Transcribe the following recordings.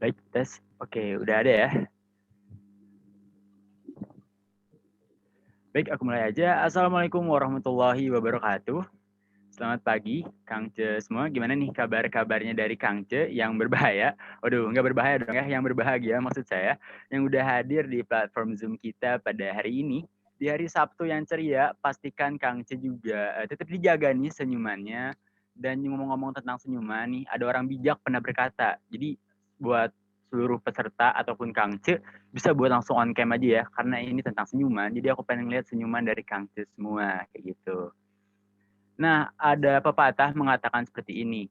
Baik, tes. Oke, udah ada ya. Baik, aku mulai aja. Assalamualaikum warahmatullahi wabarakatuh. Selamat pagi, Kang Ce semua. Gimana nih kabar-kabarnya dari Kang Ce yang berbahaya? Waduh, nggak berbahaya dong ya, yang berbahagia maksud saya. Yang udah hadir di platform Zoom kita pada hari ini. Di hari Sabtu yang ceria, pastikan Kang Ce juga tetap dijaga nih senyumannya. Dan ngomong-ngomong tentang senyuman nih, ada orang bijak pernah berkata, jadi buat seluruh peserta ataupun Kang Ce, bisa buat langsung on cam aja ya, karena ini tentang senyuman. Jadi aku pengen lihat senyuman dari Kang Ce semua, kayak gitu. Nah, ada pepatah mengatakan seperti ini.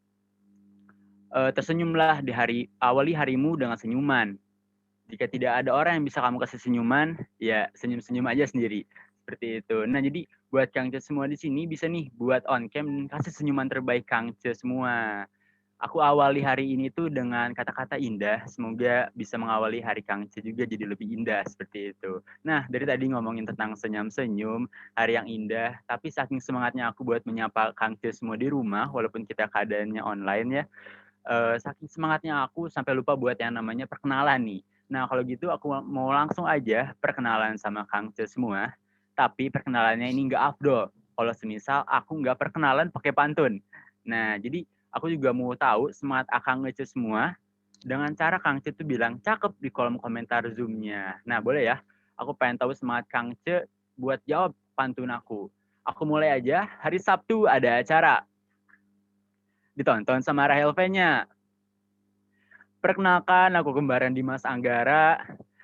Tersenyumlah di awali harimu dengan senyuman. Jika tidak ada orang yang bisa kamu kasih senyuman, ya senyum-senyum aja sendiri. Seperti itu. Nah, jadi buat Kang Ce semua di sini bisa nih buat on cam dan kasih senyuman terbaik Kang Ce semua. Aku awali hari ini tuh dengan kata-kata indah. Semoga bisa mengawali hari Kang Ce juga jadi lebih indah seperti itu. Nah, dari tadi ngomongin tentang senyum-senyum, hari yang indah. Tapi saking semangatnya aku buat menyapa Kang Ce semua di rumah, walaupun kita keadaannya online ya. Saking semangatnya aku sampai lupa buat yang namanya perkenalan nih. Nah, kalau gitu aku mau langsung aja perkenalan sama Kang Ce semua. Tapi perkenalannya ini nggak afdol. Kalau semisal aku nggak perkenalan pakai pantun. Nah, jadi aku juga mau tahu semangat Akang ngece semua dengan cara Kang Ce tuh bilang cakep di kolom komentar Zoom-nya. Nah, boleh ya? Aku pengen tahu semangat Kang Ce buat jawab pantun aku. Aku mulai aja. Hari Sabtu ada acara. Ditonton sama Rahel V-nya. Perkenalkan, aku kembaran Dimas Anggara.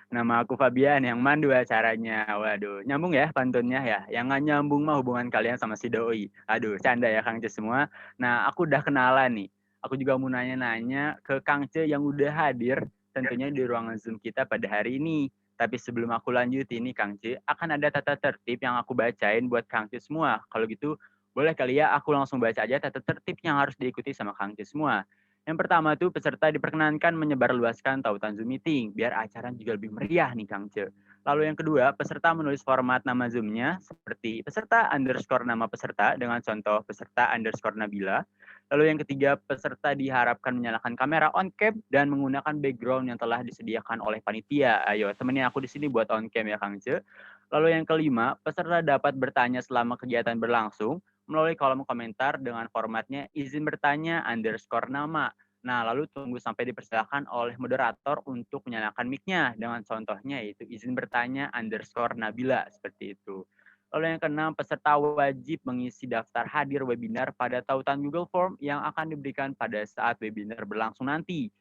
Nama aku Fabian yang mandu acaranya. Waduh, nyambung ya pantunnya ya. Yang nggak nyambung mah hubungan kalian sama si Doi. Aduh, canda ya Kang Ce semua. Nah, aku udah kenalan nih. Aku juga mau nanya-nanya ke Kang Ce yang udah hadir tentunya di ruangan Zoom kita pada hari ini. Tapi sebelum aku lanjut ini Kang Ce, akan ada tata tertib yang aku bacain buat Kang Ce semua. Kalau gitu, boleh kali ya aku langsung baca aja tata tertib yang harus diikuti sama Kang Ce semua. Yang pertama tuh peserta diperkenankan menyebarluaskan tautan Zoom meeting biar acara juga lebih meriah nih Kang Ce. Lalu yang kedua, peserta menulis format nama Zoom-nya seperti peserta underscore nama peserta dengan contoh peserta underscore Nabila. Lalu yang ketiga, peserta diharapkan menyalakan kamera on cam dan menggunakan background yang telah disediakan oleh panitia. Ayo, temenin aku di sini buat on cam ya Kang Ce. Lalu yang kelima, peserta dapat bertanya selama kegiatan berlangsung melalui kolom komentar dengan formatnya izin bertanya underscore nama. Nah, lalu tunggu sampai dipersilakan oleh moderator untuk menyalakan mic-nya dengan contohnya yaitu izin bertanya underscore Nabila seperti itu. Lalu yang keenam, peserta wajib mengisi daftar hadir webinar pada tautan Google Form yang akan diberikan pada saat webinar berlangsung nanti.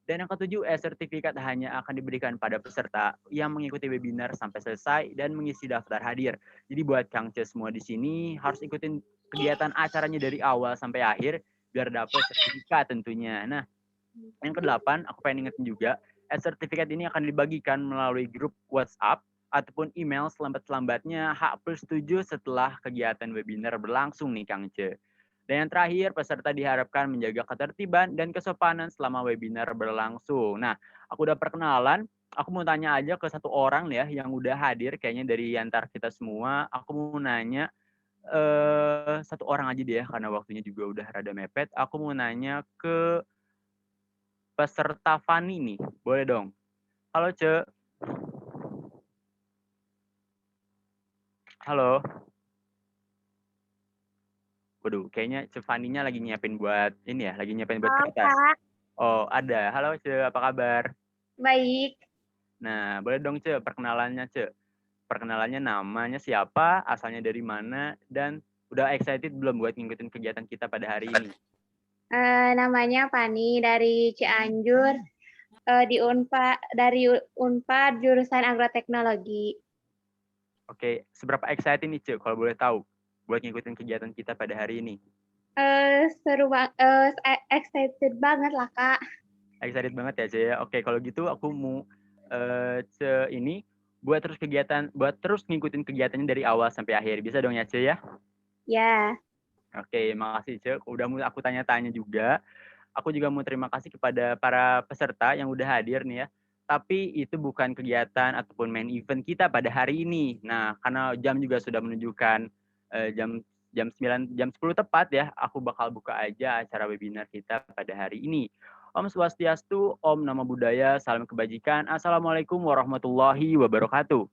Dan yang ketujuh, sertifikat hanya akan diberikan pada peserta yang mengikuti webinar sampai selesai dan mengisi daftar hadir. Jadi buat Kang Ce semua di sini harus ikutin kegiatan acaranya dari awal sampai akhir biar dapat sertifikat tentunya. Nah, yang kedelapan, aku pengen ingetin juga, sertifikat ini akan dibagikan melalui grup WhatsApp ataupun email selambat-lambatnya H+7 setelah kegiatan webinar berlangsung nih Kang Ce. Dan yang terakhir, peserta diharapkan menjaga ketertiban dan kesopanan selama webinar berlangsung. Nah, aku udah perkenalan, aku mau tanya aja ke satu orang ya yang udah hadir kayaknya dari antar kita semua. Aku mau nanya satu orang aja deh ya karena waktunya juga udah rada mepet. Aku mau nanya ke peserta Fani nih. Boleh dong. Halo, Ce. Halo. Waduh, kayaknya Ce Faninya lagi nyiapin buat ini ya, lagi nyiapin buat Halo kertas. Kak, Oh, ada. Halo, Ce. Apa kabar? baik. Nah, boleh dong, Ce, perkenalannya, Ce. Perkenalannya namanya siapa, asalnya dari mana, dan udah excited belum buat ngikutin kegiatan kita pada hari ini? Namanya Fani dari Cianjur, di Unpad jurusan Agroteknologi. Oke, seberapa excited nih, Ce, kalau boleh tahu, buat ngikutin kegiatan kita pada hari ini? Seru banget, excited banget lah Kak. Excited banget ya, Ce, ya. Oke, kalau gitu aku mau Ce ini buat terus ngikutin kegiatannya dari awal sampai akhir. Bisa dong ya, Ce ya? Ya, Oke, makasih Ce. Udah mau aku tanya-tanya juga. Aku juga mau terima kasih kepada para peserta yang udah hadir nih ya. Tapi itu bukan kegiatan ataupun main event kita pada hari ini. Nah, karena jam juga sudah menunjukkan jam jam 9 jam 10 tepat ya, aku bakal buka aja acara webinar kita pada hari ini. Om Swastiastu, Om Namo Buddhaya, salam kebajikan. Assalamualaikum warahmatullahi wabarakatuh.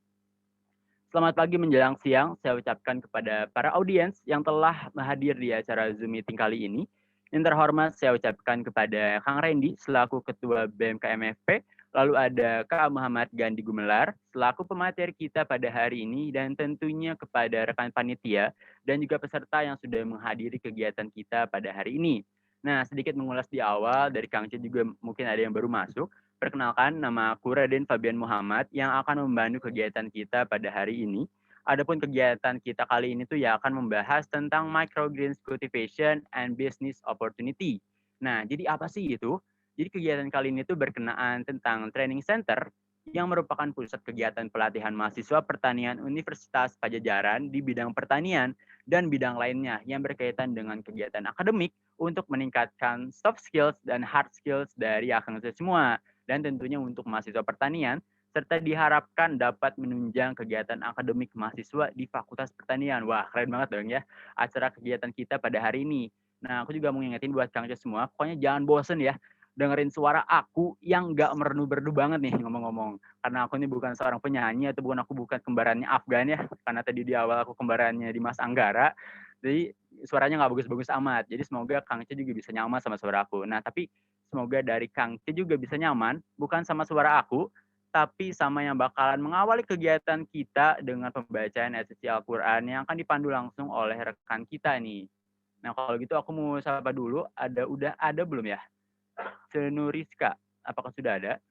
Selamat pagi menjelang siang, saya ucapkan kepada para audiens yang telah hadir di acara Zoom meeting kali ini. Yang terhormat saya ucapkan kepada Kang Randy selaku Ketua BMKMFP, lalu ada Kak Muhammad Gandhi Gumelar selaku pemateri kita pada hari ini, dan tentunya kepada rekan panitia dan juga peserta yang sudah menghadiri kegiatan kita pada hari ini. Nah, sedikit mengulas di awal dari Kang C juga mungkin ada yang baru masuk. Perkenalkan, nama aku Raden Fabian Muhammad yang akan membantu kegiatan kita pada hari ini. Adapun kegiatan kita kali ini tuh ya akan membahas tentang microgreens cultivation and business opportunity. Nah, jadi apa sih itu? Jadi kegiatan kali ini tuh berkenaan tentang training center yang merupakan pusat kegiatan pelatihan mahasiswa pertanian Universitas Pajajaran di bidang pertanian dan bidang lainnya yang berkaitan dengan kegiatan akademik untuk meningkatkan soft skills dan hard skills dari akang semua. Dan tentunya untuk mahasiswa pertanian, serta diharapkan dapat menunjang kegiatan akademik mahasiswa di Fakultas Pertanian. Wah, keren banget dong ya acara kegiatan kita pada hari ini. Nah, aku juga mau ngingetin buat Kang Cis semua, pokoknya jangan bosen ya dengerin suara aku yang nggak merdu-merdu banget nih ngomong-ngomong. Karena aku ini bukan seorang penyanyi atau aku bukan kembarannya Afgan ya. Karena tadi di awal aku kembarannya Dimas Anggara. Jadi suaranya nggak bagus-bagus amat. Jadi semoga Kang Cis juga bisa nyaman sama suara aku. Nah, tapi semoga dari Kang C juga bisa nyaman, bukan sama suara aku, tapi sama yang bakalan mengawali kegiatan kita dengan pembacaan esensi Al-Quran yang akan dipandu langsung oleh rekan kita nih. Nah, kalau gitu aku mau sapa dulu, udah ada belum ya? Senuriska, apakah sudah ada?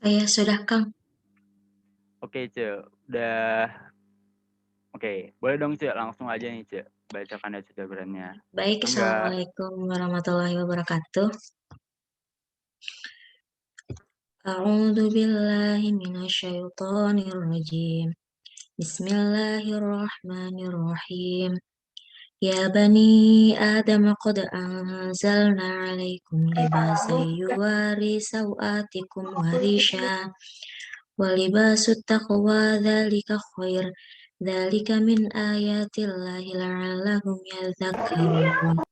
Saya sudah, Kang. Oke, Ce. Udah. Oke, boleh dong, Ce. Langsung aja nih, Ce. Bacakan esensi Al-Qurannya. Baik, Assalamualaikum warahmatullahi wabarakatuh. A'udzu billahi minasyaitonir rajim. Bismillahirrahmanirrahim. Ya bani Adam qad anzalna 'alaikum libasan yuwari sawatikum wa risha wa libasut taqwa dzalika khair. Dzalika min ayatillahi la'allahum yadhakkarun.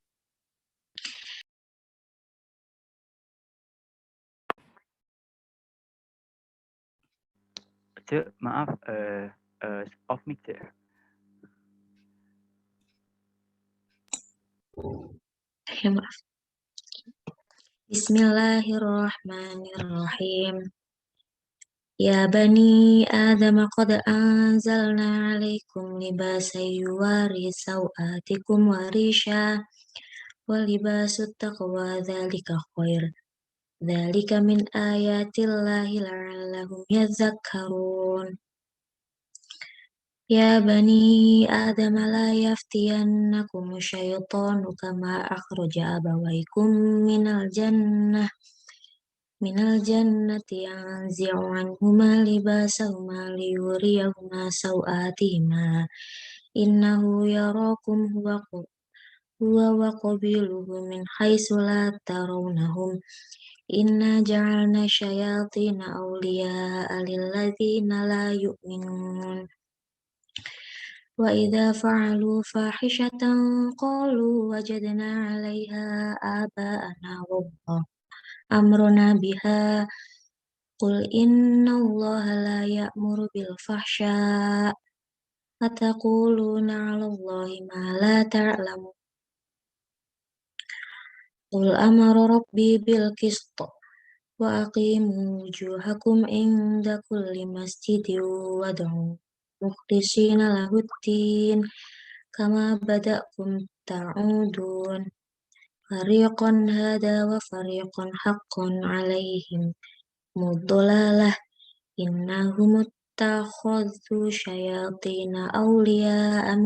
Ce, maaf, off mic, Ce. Maaf. Bismillahirrahmanirrahim. Ya bani Adam qad anzalna 'alaikum libasan yuwari sawatikum wa risha wa libasut taqwa dzalika khair. Dzalika min ayatillahi la'allahum yadhakkarun. Ya bani Adam la yaftiyannakum syaitanu kama akhraja abawaykum minal jannati yanzi'u anhuma libasahuma liyuriyahuma sawatihima innahu yarakum huwa wa qabiluhu min haitsu la tarawnahum inna ja'alna syayatina awliya'a lilladzina la yu'minun wa idza fa'alu fahishatan qalu wajadna 'alaiha aba'ana wa amruna biha qul innallaha la ya'muru bil fahsya ataquluna 'alallahi ma la ta'lamun. Qul amara rabbi bil qist wa aqimu wujuhakum inda kulli masjidin wad'u mukhlisina lahuddin kama bada'kum ta'udun. Fariqan hada wa fariqan haqqan 'alaihim mudolalah innahum ittakhadhu syayatina awliya'a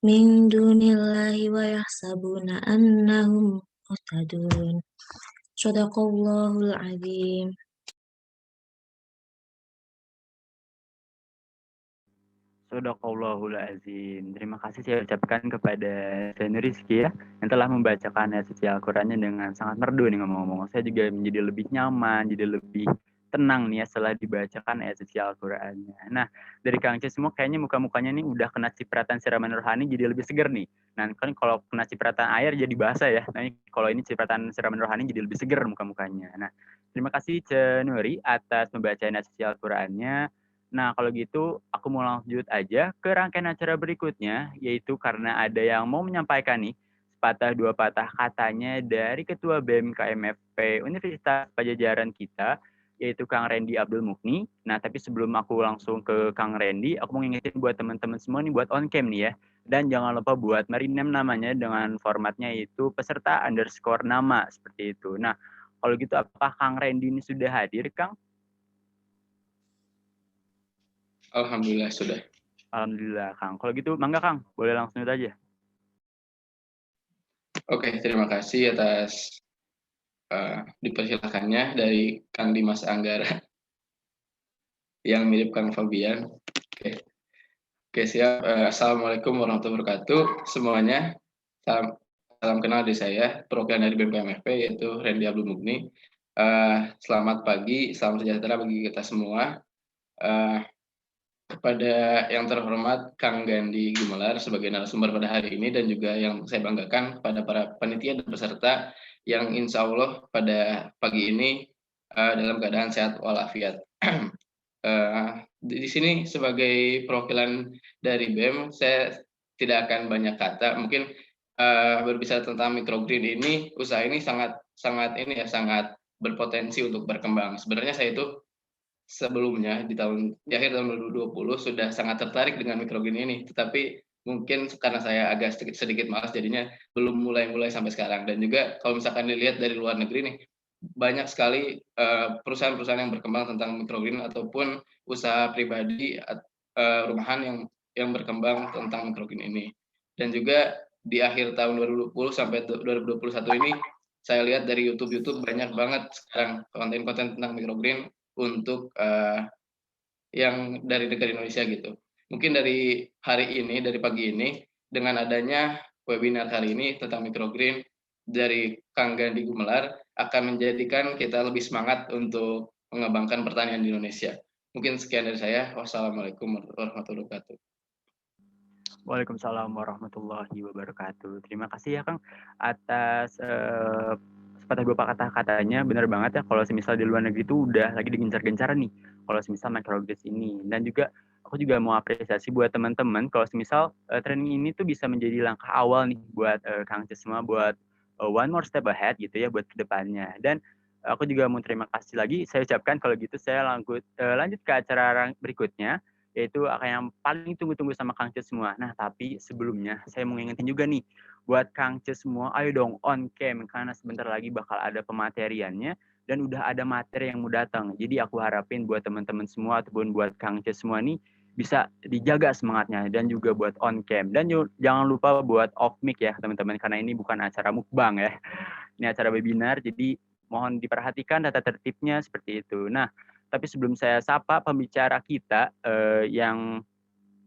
min dunillahi wa yahsabuna annahum muhtadun. Shadaqallahul azim. Shadaqallahul azim. Terima kasih saya ucapkan kepada Zainur Rizky ya, yang telah membacakan esensi Al-Qurannya dengan sangat merdu nih ngomong-ngomong. Saya juga menjadi lebih nyaman, jadi lebih tenang nih ya setelah dibacakan esensi Al-Qurannya. Nah, dari Kang C semua kayaknya muka-mukanya nih udah kena cipratan siraman rohani jadi lebih seger nih. Nah, kan kalau kena cipratan air jadi basah ya. Nah, kalau ini cipratan siraman rohani jadi lebih seger muka-mukanya. Nah, terima kasih Cenuri atas pembacaan nasihat Al-Qur'annya. Nah, kalau gitu aku mau lanjut aja ke rangkaian acara berikutnya, yaitu karena ada yang mau menyampaikan nih sepatah dua patah katanya dari Ketua BEM KMFP Universitas Pajajaran kita, yaitu Kang Randy Abdul Mukni. Nah, tapi sebelum aku langsung ke Kang Randy, aku mau ngingetin buat teman-teman semua nih buat on cam nih ya. Dan jangan lupa buat merinem namanya dengan formatnya itu peserta underscore nama seperti itu. Nah, kalau gitu apakah Kang Randy ini sudah hadir, Kang? Alhamdulillah sudah. Alhamdulillah, Kang. Kalau gitu, mangga Kang, boleh langsung aja. Oke, terima kasih atas dipersilakannya dari Kang Dimas Anggara yang mirip Kang Fabian. Oke, siap. Assalamualaikum warahmatullahi wabarakatuh semuanya. Salam kenal dari saya, perwakilan dari BEM KMFP yaitu Randy Abdul Mukni. Selamat pagi, salam sejahtera bagi kita semua. Kepada yang terhormat Kang Gandhi Gumelar sebagai narasumber pada hari ini dan juga yang saya banggakan pada para panitia dan peserta yang insya Allah pada pagi ini dalam keadaan sehat walafiat. Di sini sebagai perwakilan dari BEM, saya tidak akan banyak kata. Mungkin berbicara tentang microgreen ini, usaha ini sangat berpotensi untuk berkembang. Sebenarnya saya itu sebelumnya di akhir tahun 2020 sudah sangat tertarik dengan microgreen ini, tetapi mungkin karena saya agak sedikit malas jadinya belum mulai sampai sekarang. Dan juga kalau misalkan dilihat dari luar negeri nih, banyak sekali perusahaan-perusahaan yang berkembang tentang microgreen ataupun usaha pribadi rumahan yang berkembang tentang microgreen ini. Dan juga di akhir tahun 2020 sampai 2021 ini saya lihat dari YouTube banyak banget sekarang konten-konten tentang microgreen untuk yang dari negara Indonesia gitu. Mungkin dari hari ini, dari pagi ini, dengan adanya webinar hari ini tentang microgreen dari Kang Gandhi Gumelar akan menjadikan kita lebih semangat untuk mengembangkan pertanian di Indonesia. Mungkin sekian dari saya. Wassalamualaikum warahmatullahi wabarakatuh. Waalaikumsalam warahmatullahi wabarakatuh. Terima kasih ya Kang atas sepatah dua kata-katanya. Benar banget ya kalau semisal di luar negeri itu udah lagi digencar-gencaran nih kalau semisal microgreens ini. Dan juga aku juga mau apresiasi buat teman-teman kalau semisal training ini tuh bisa menjadi langkah awal nih buat Kang Cis semua buat one more step ahead gitu ya buat kedepannya. Dan aku juga mau terima kasih lagi saya ucapkan kalau gitu saya lanjut ke acara berikutnya, yaitu akan yang paling tunggu-tunggu sama Kang Cis semua. Nah, tapi sebelumnya saya mau ngingetin juga nih, buat Kang Cis semua, ayo dong on cam, karena sebentar lagi bakal ada pemateriannya, dan udah ada materi yang mau datang. Jadi aku harapin buat teman-teman semua, ataupun buat Kang Cis semua nih, bisa dijaga semangatnya, dan juga buat on cam. Dan jangan lupa buat off mic ya, teman-teman, karena ini bukan acara mukbang ya. Ini acara webinar, jadi mohon diperhatikan tata tertibnya seperti itu. Nah, tapi sebelum saya sapa pembicara kita yang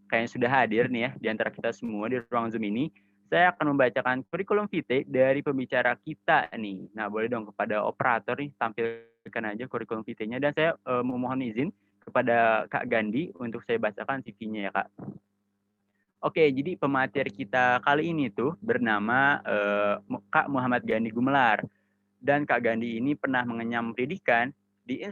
kayaknya sudah hadir nih ya di antara kita semua di ruang Zoom ini, saya akan membacakan kurikulum vitae dari pembicara kita nih. Nah, boleh dong kepada operator nih tampilkan aja kurikulum vitae-nya, dan saya memohon izin kepada Kak Gandhi untuk saya bacakan CV-nya ya Kak. Oke, jadi pemateri kita kali ini tuh bernama Kak Muhammad Gandhi Gumelar. Dan Kak Gandhi ini pernah mengenyam pendidikan di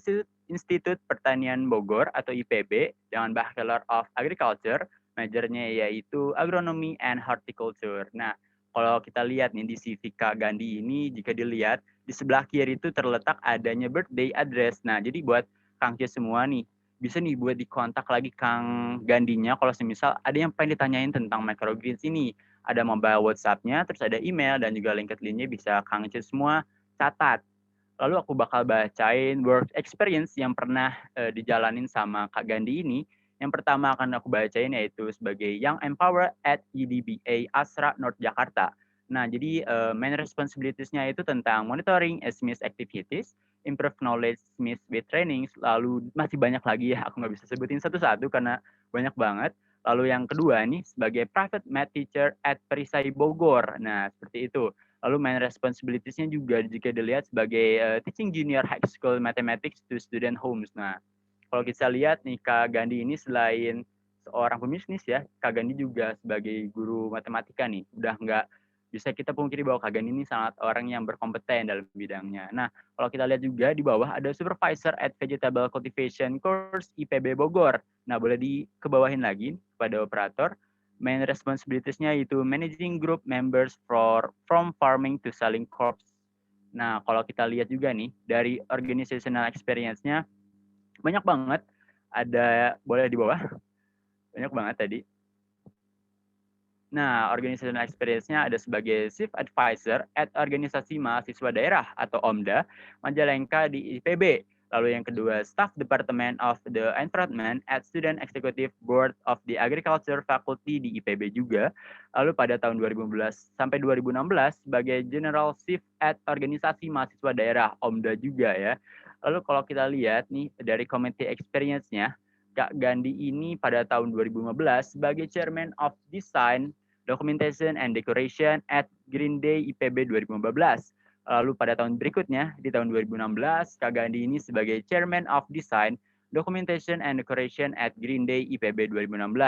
Institut Pertanian Bogor atau IPB dengan Bachelor of Agriculture, majornya yaitu Agronomy and Horticulture. Nah, kalau kita lihat nih di CV Kak Gandhi ini, jika dilihat di sebelah kiri itu terletak adanya birthday address. Nah, jadi buat Kang Cis semua nih, bisa nih buat dikontak lagi Kang Gandinya kalau semisal ada yang pengen ditanyain tentang microgreens ini. Ada mobile WhatsApp-nya, terus ada email dan juga LinkedIn-nya bisa Kang Cis semua catat. Lalu aku bakal bacain work experience yang pernah dijalanin sama Kak Gandhi ini. Yang pertama akan aku bacain yaitu sebagai Young Empower at IDBA Asra North Jakarta. Nah, jadi main responsibilities-nya itu tentang monitoring SMIS activities, improve knowledge SMIS with trainings, lalu masih banyak lagi ya, aku nggak bisa sebutin satu-satu karena banyak banget. Lalu yang kedua nih, sebagai private math teacher at Perisai Bogor. Nah, seperti itu. Lalu main responsibilities-nya juga jika dilihat sebagai teaching junior high school mathematics to student homes. Nah, kalau kita lihat nih Kak Gandhi ini selain seorang pebisnis ya, Kak Gandhi juga sebagai guru matematika nih. Udah nggak bisa kita pungkiri bahwa Kak Gandhi ini sangat orang yang berkompeten dalam bidangnya. Nah, kalau kita lihat juga di bawah ada Supervisor at Vegetable Cultivation Course IPB Bogor. Nah, boleh dikebawahin lagi kepada operator. Main responsibilities-nya itu managing group members from farming to selling crops. Nah, kalau kita lihat juga nih, dari organizational experience-nya, banyak banget. Ada, boleh di bawah? Banyak banget tadi. Nah, organizational experience-nya ada sebagai Chief Advisor at Organisasi Mahasiswa Daerah atau OMDA Majalengka di IPB. Lalu yang kedua, Staff Department of the Environment at Student Executive Board of the Agriculture Faculty di IPB juga. Lalu pada tahun 2015 sampai 2016 sebagai General Chief at Organisasi Mahasiswa Daerah OMDA juga ya. Lalu kalau kita lihat nih dari community experience-nya, Kak Gandhi ini pada tahun 2015 sebagai Chairman of Design Documentation and Decoration at Green Day IPB 2015. Lalu pada tahun berikutnya, di tahun 2016, Kak Gandhi ini sebagai Chairman of Design, Documentation and Decoration at Green Day IPB 2016.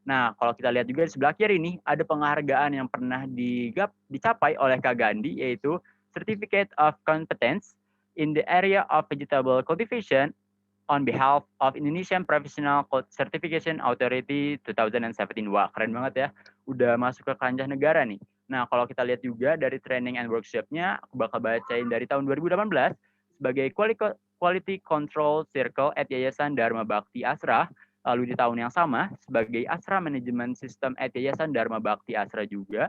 Nah, kalau kita lihat juga di sebelah kiri ini, ada penghargaan yang pernah dicapai oleh Kak Gandhi, yaitu Certificate of Competence in the area of vegetable cultivation on behalf of Indonesian Professional Certification Authority 2017. Wah, keren banget ya. Udah masuk ke kancah negara nih. Nah, kalau kita lihat juga dari training and workshop-nya, aku bakal bacain dari tahun 2018 sebagai Quality Control Circle at Yayasan Dharma Bakti Asra. Lalu di tahun yang sama sebagai Asra Management System at Yayasan Dharma Bakti Asra juga.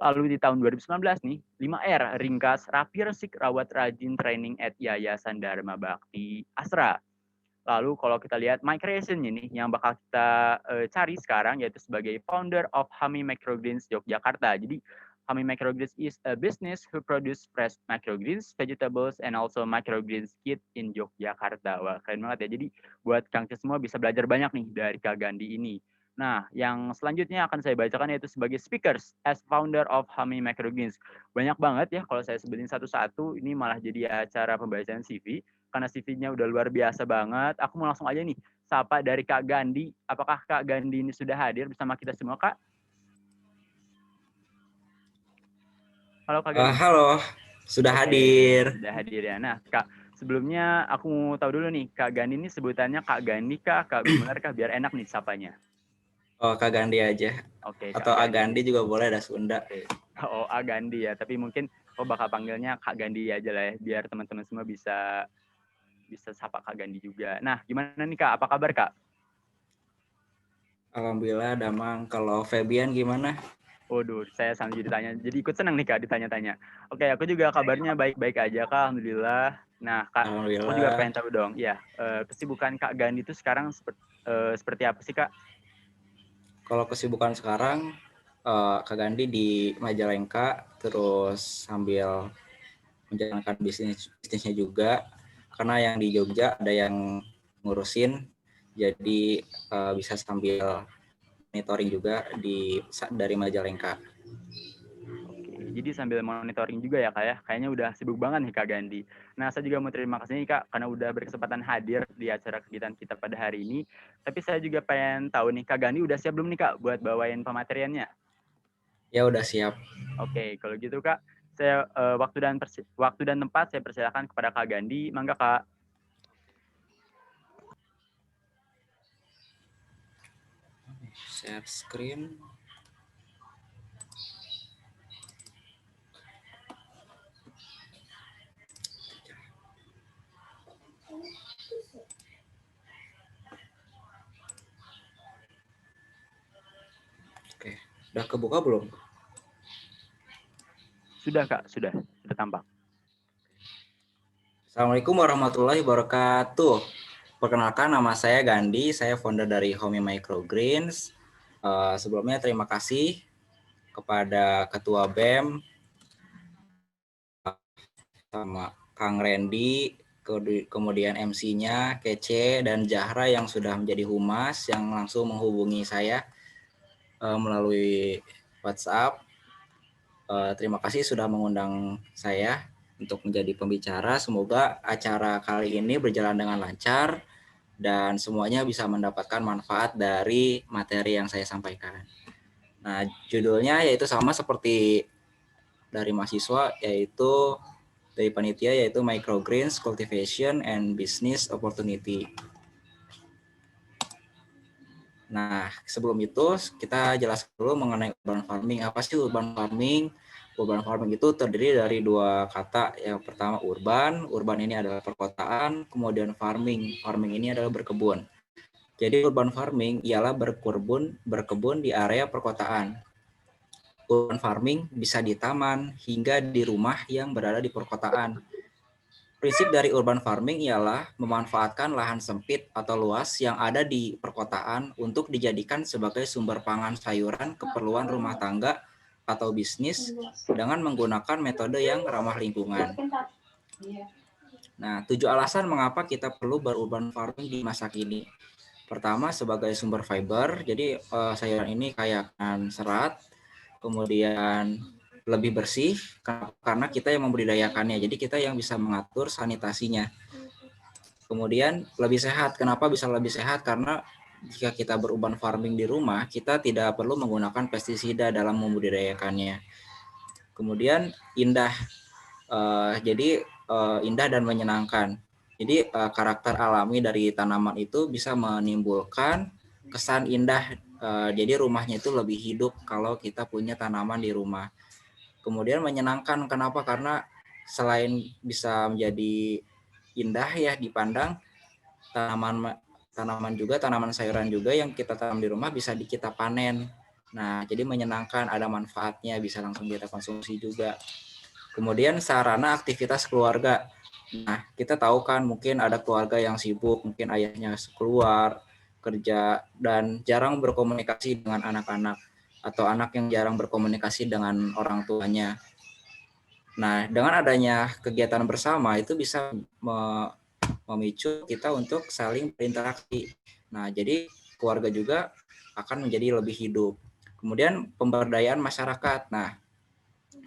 Lalu di tahun 2019 nih, 5R, ringkas, rapi, resik, rawat, rajin, training at Yayasan Dharma Bakti Asra. Lalu kalau kita lihat my creation ini yang bakal kita cari sekarang yaitu sebagai founder of Hami Microgreens Yogyakarta. Jadi Hami Microgreens is a business who produce fresh microgreens, vegetables, and also microgreens kit in Yogyakarta. Wah, keren banget ya. Jadi buat Kang Cis semua bisa belajar banyak nih dari Kak Gandhi ini. Nah, yang selanjutnya akan saya bacakan yaitu sebagai speakers as founder of Hami Microgreens. Banyak banget ya kalau saya sebutin satu-satu, ini malah jadi acara pembacaan CV. Karena CV-nya udah luar biasa banget. Aku mau langsung aja nih, sapa dari Kak Gandhi. Apakah Kak Gandhi ini sudah hadir bersama kita semua, Kak? Halo Kak Gandhi. Halo, sudah hadir. Sudah hadir ya. Nah, Kak, sebelumnya aku mau tahu dulu nih, Kak Gandhi ini sebutannya Kak Gandhi kah, Kak Gumelar kah, biar enak nih sapanya. Oh, Kak Gandhi aja. Oke. Atau Agandi juga boleh, ada Sunda. Oh, Agandi ya. Tapi mungkin aku bakal panggilnya Kak Gandhi aja lah ya, biar teman-teman semua bisa sapa Kak Gandhi juga. Nah, gimana nih Kak? Apa kabar Kak? Alhamdulillah, Damang. Kalau Febian gimana? Waduh, saya sambil ditanya. Jadi ikut senang nih Kak ditanya-tanya. Oke, aku juga kabarnya baik-baik aja Kak, Alhamdulillah. Nah Kak, aku juga pengen tahu dong. Ya, kesibukan Kak Gandhi itu sekarang seperti apa sih Kak? Kalau kesibukan sekarang, Kak Gandhi di Majalengka, terus sambil menjalankan bisnisnya juga. Karena yang di Jogja ada yang ngurusin, jadi bisa sambil monitoring juga dari Majalengka. Oke, jadi sambil monitoring juga ya Kak ya. Kayaknya udah sibuk banget nih Kak Gandhi. Nah, saya juga mau terima kasih nih Kak karena udah berkesempatan hadir di acara kegiatan kita pada hari ini. Tapi saya juga pengen tahu nih Kak Gandhi udah siap belum nih Kak buat bawain pemateriannya? Ya udah siap. Oke, kalau gitu Kak, saya waktu dan tempat saya persilakan kepada Kak Gandhi. Mangga Kak. Share screen. Oke, udah kebuka belum? Sudah Kak, sudah tampak. Assalamualaikum warahmatullahi wabarakatuh. Perkenalkan, nama saya Gandhi, saya founder dari Hami Microgreens. Sebelumnya terima kasih kepada Ketua BEM, sama Kang Randy, kemudian MC-nya Kece dan Zahra yang sudah menjadi humas, yang langsung menghubungi saya melalui WhatsApp. Terima kasih sudah mengundang saya untuk menjadi pembicara. Semoga acara kali ini berjalan dengan lancar dan semuanya bisa mendapatkan manfaat dari materi yang saya sampaikan. Nah, judulnya yaitu sama seperti dari mahasiswa, yaitu dari panitia, yaitu Microgreens Cultivation and Business Opportunity. Nah, sebelum itu kita jelaskan dulu mengenai urban farming. Apa sih urban farming? Urban farming itu terdiri dari dua kata. Yang pertama urban ini adalah perkotaan, kemudian farming ini adalah berkebun. Jadi urban farming ialah berkebun di area perkotaan. Urban farming bisa di taman hingga di rumah yang berada di perkotaan. Prinsip dari urban farming ialah memanfaatkan lahan sempit atau luas yang ada di perkotaan untuk dijadikan sebagai sumber pangan sayuran keperluan rumah tangga atau bisnis dengan menggunakan metode yang ramah lingkungan. Nah, 7 alasan mengapa kita perlu berurban farming di masa kini. Pertama, sebagai sumber fiber, jadi sayuran ini kaya akan serat, kemudian lebih bersih karena kita yang membudidayakannya, jadi kita yang bisa mengatur sanitasinya. Kemudian lebih sehat. Kenapa bisa lebih sehat? Karena jika kita berurban farming di rumah, kita tidak perlu menggunakan pestisida dalam membudidayakannya. Kemudian indah, jadi indah dan menyenangkan. Jadi karakter alami dari tanaman itu bisa menimbulkan kesan indah. Jadi rumahnya itu lebih hidup kalau kita punya tanaman di rumah. Kemudian menyenangkan, kenapa? Karena selain bisa menjadi indah ya dipandang, tanaman sayuran juga yang kita tanam di rumah bisa kita panen. Nah, jadi menyenangkan, ada manfaatnya, bisa langsung kita konsumsi juga. Kemudian sarana aktivitas keluarga. Nah, kita tahu kan mungkin ada keluarga yang sibuk, mungkin ayahnya keluar kerja dan jarang berkomunikasi dengan anak-anak, atau anak yang jarang berkomunikasi dengan orang tuanya. Nah, dengan adanya kegiatan bersama itu bisa memicu kita untuk saling berinteraksi. Nah, jadi keluarga juga akan menjadi lebih hidup. Kemudian pemberdayaan masyarakat. Nah,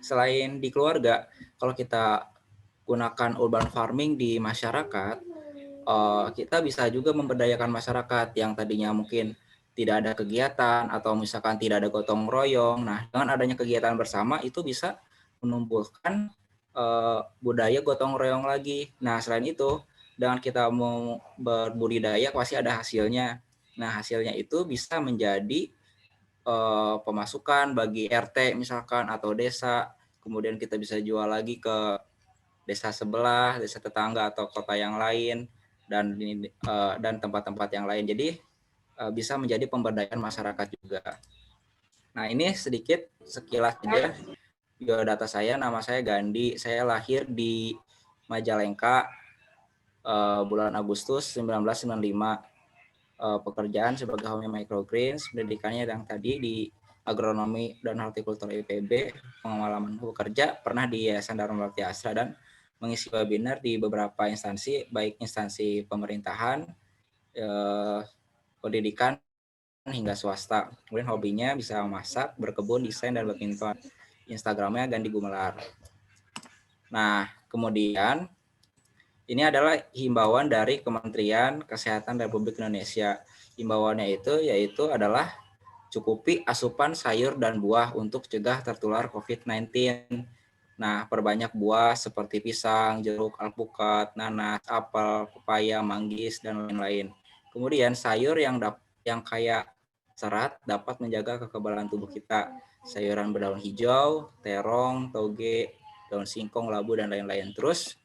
selain di keluarga, kalau kita gunakan urban farming di masyarakat, kita bisa juga memberdayakan masyarakat yang tadinya mungkin tidak ada kegiatan atau misalkan tidak ada gotong royong. Nah, dengan adanya kegiatan bersama itu bisa menumbuhkan budaya gotong royong lagi. Nah, selain itu, dengan kita mau berbudidaya pasti ada hasilnya. Nah, hasilnya itu bisa menjadi pemasukan bagi RT misalkan atau desa. Kemudian kita bisa jual lagi ke desa sebelah, desa tetangga atau kota yang lain dan tempat-tempat yang lain. Jadi bisa menjadi pemberdayaan masyarakat juga. Nah, ini sedikit sekilas saja biodata saya. Nama saya Gandhi. Saya lahir di Majalengka bulan Agustus 1995. Pekerjaan sebagai home microgreens, pendidikannya yang tadi di agronomi dan hortikultura IPB, pengalaman bekerja pernah di Yayasan Dharma Bakti Asra dan mengisi webinar di beberapa instansi, baik instansi pemerintahan, pendidikan, hingga swasta. Kemudian hobinya bisa masak, berkebun, desain, dan badminton. Instagramnya Gandhi Gumelar. Nah, kemudian ini adalah himbauan dari Kementerian Kesehatan Republik Indonesia. Himbauannya yaitu adalah cukupi asupan sayur dan buah untuk cegah tertular COVID-19. Nah, perbanyak buah seperti pisang, jeruk, alpukat, nanas, apel, pepaya, manggis, dan lain-lain. Kemudian sayur yang kaya serat dapat menjaga kekebalan tubuh kita. Sayuran berdaun hijau, terong, toge, daun singkong, labu, dan lain-lain. Terus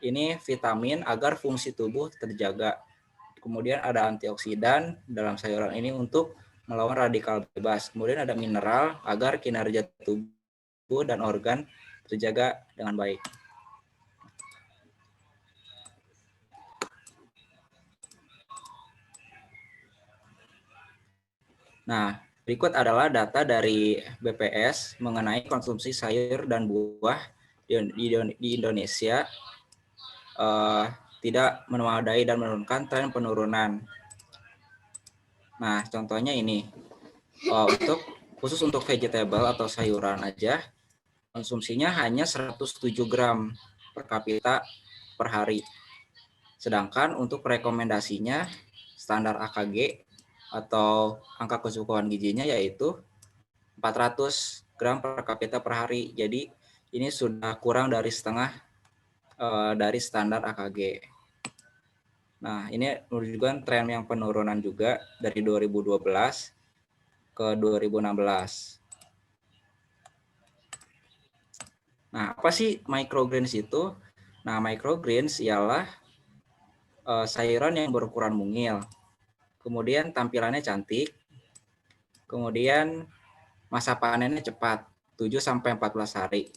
ini vitamin agar fungsi tubuh terjaga. Kemudian ada antioksidan dalam sayuran ini untuk melawan radikal bebas. Kemudian ada mineral agar kinerja tubuh dan organ terjaga dengan baik. Nah, berikut adalah data dari BPS mengenai konsumsi sayur dan buah di Indonesia. Tidak memadai dan menurunkan tren penurunan. Nah, contohnya ini, khusus untuk vegetable atau sayuran aja, konsumsinya hanya 107 gram per kapita per hari. Sedangkan untuk rekomendasinya standar AKG atau angka kecukupan gizinya yaitu 400 gram per kapita per hari. Jadi ini sudah kurang dari setengah dari standar AKG. Nah, ini menunjukkan tren yang penurunan juga dari 2012 ke 2016. Nah, apa sih microgreens itu? Nah, microgreens ialah sayuran yang berukuran mungil. Kemudian tampilannya cantik. Kemudian masa panennya cepat, 7-14 hari.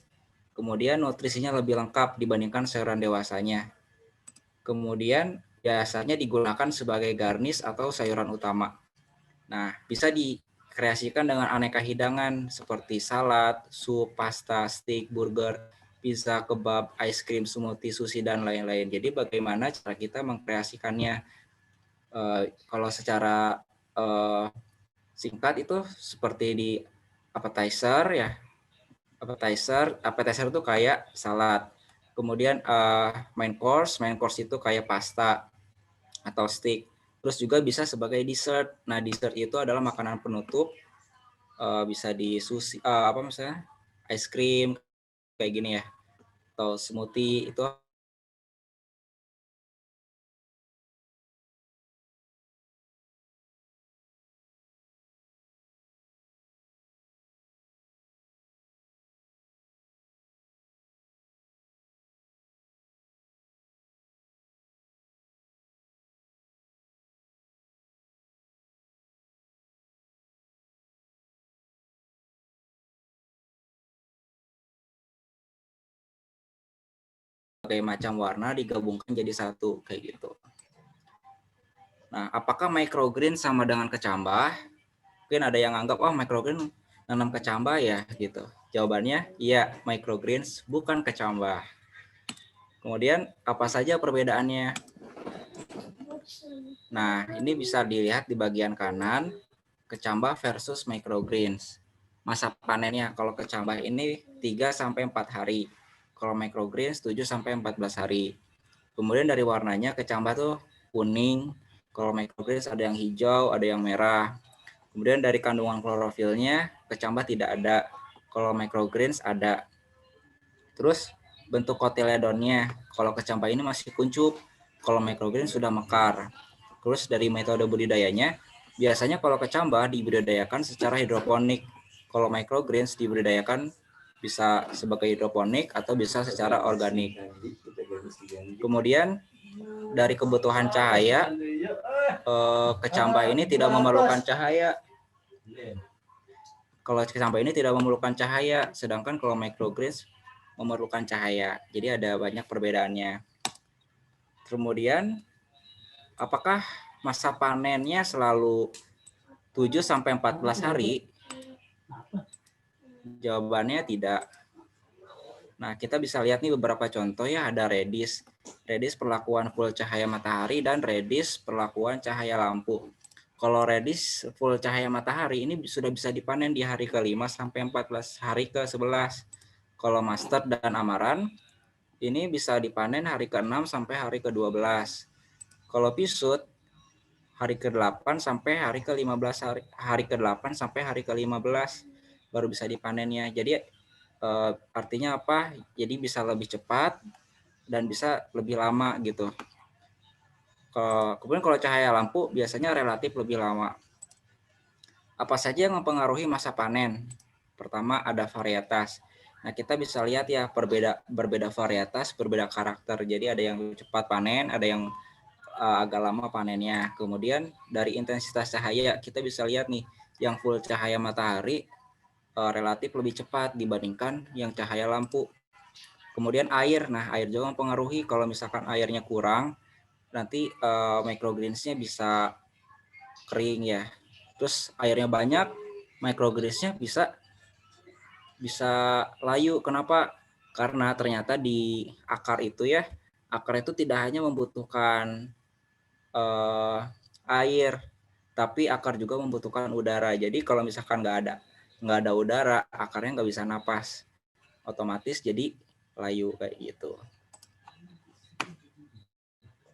Kemudian nutrisinya lebih lengkap dibandingkan sayuran dewasanya. Kemudian biasanya digunakan sebagai garnish atau sayuran utama. Nah, bisa dikreasikan dengan aneka hidangan seperti salad, sup, pasta, steak, burger, pizza, kebab, ice cream, smoothie, sushi, dan lain-lain. Jadi bagaimana cara kita mengkreasikannya? Kalau secara singkat itu seperti di appetizer ya. Appetizer itu kayak salad. Kemudian main course itu kayak pasta atau steak. Terus juga bisa sebagai dessert. Nah, dessert itu adalah makanan penutup, bisa di sushi, misalnya ice cream kayak gini ya, atau smoothie itu. Berbagai macam warna digabungkan jadi satu kayak gitu. Nah, apakah microgreen sama dengan kecambah? Mungkin ada yang anggap, oh microgreen nanam kecambah ya gitu. Jawabannya, iya, microgreens bukan kecambah. Kemudian apa saja perbedaannya? Nah, ini bisa dilihat di bagian kanan, kecambah versus microgreens. Masa panennya kalau kecambah ini 3-4 hari. Kalau microgreens 7-14 hari. Kemudian dari warnanya kecambah tuh kuning, kalau microgreens ada yang hijau, ada yang merah. Kemudian dari kandungan klorofilnya kecambah tidak ada, kalau microgreens ada. Terus bentuk kotiledonnya, kalau kecambah ini masih kuncup, kalau microgreens sudah mekar. Terus dari metode budidayanya, biasanya kalau kecambah dibudidayakan secara hidroponik, kalau microgreens dibudidayakan bisa sebagai hidroponik atau bisa secara organik. Kemudian dari kebutuhan cahaya, kecambah ini tidak memerlukan cahaya. Kalau kecambah ini tidak memerlukan cahaya, sedangkan kalau microgreens memerlukan cahaya. Jadi ada banyak perbedaannya. Kemudian, apakah masa panennya selalu 7-14 hari? Jawabannya tidak. Nah, kita bisa lihat nih beberapa contoh ya, ada radish. Radish perlakuan full cahaya matahari dan radish perlakuan cahaya lampu. Kalau radish full cahaya matahari ini sudah bisa dipanen di hari ke-5 sampai 14 hari ke-11. Kalau mustard dan amaran ini bisa dipanen hari ke-6 sampai hari ke-12. Kalau pisut hari ke-8 sampai hari ke-15, hari ke-8 sampai hari ke-15 baru bisa dipanennya. Jadi artinya apa? Jadi bisa lebih cepat dan bisa lebih lama gitu. Kemudian kalau cahaya lampu biasanya relatif lebih lama. Apa saja yang mempengaruhi masa panen? Pertama ada varietas. Nah, kita bisa lihat ya berbeda varietas, berbeda karakter. Jadi ada yang cepat panen, ada yang agak lama panennya. Kemudian dari intensitas cahaya kita bisa lihat nih, yang full cahaya matahari relatif lebih cepat dibandingkan yang cahaya lampu. Kemudian air, nah air juga mempengaruhi. Kalau misalkan airnya kurang, nanti microgreens-nya bisa kering ya. Terus airnya banyak, microgreens-nya bisa layu. Kenapa? Karena ternyata di akar itu ya, akar itu tidak hanya membutuhkan air, tapi akar juga membutuhkan udara. Jadi kalau misalkan nggak ada udara, akarnya nggak bisa napas, otomatis jadi layu kayak gitu.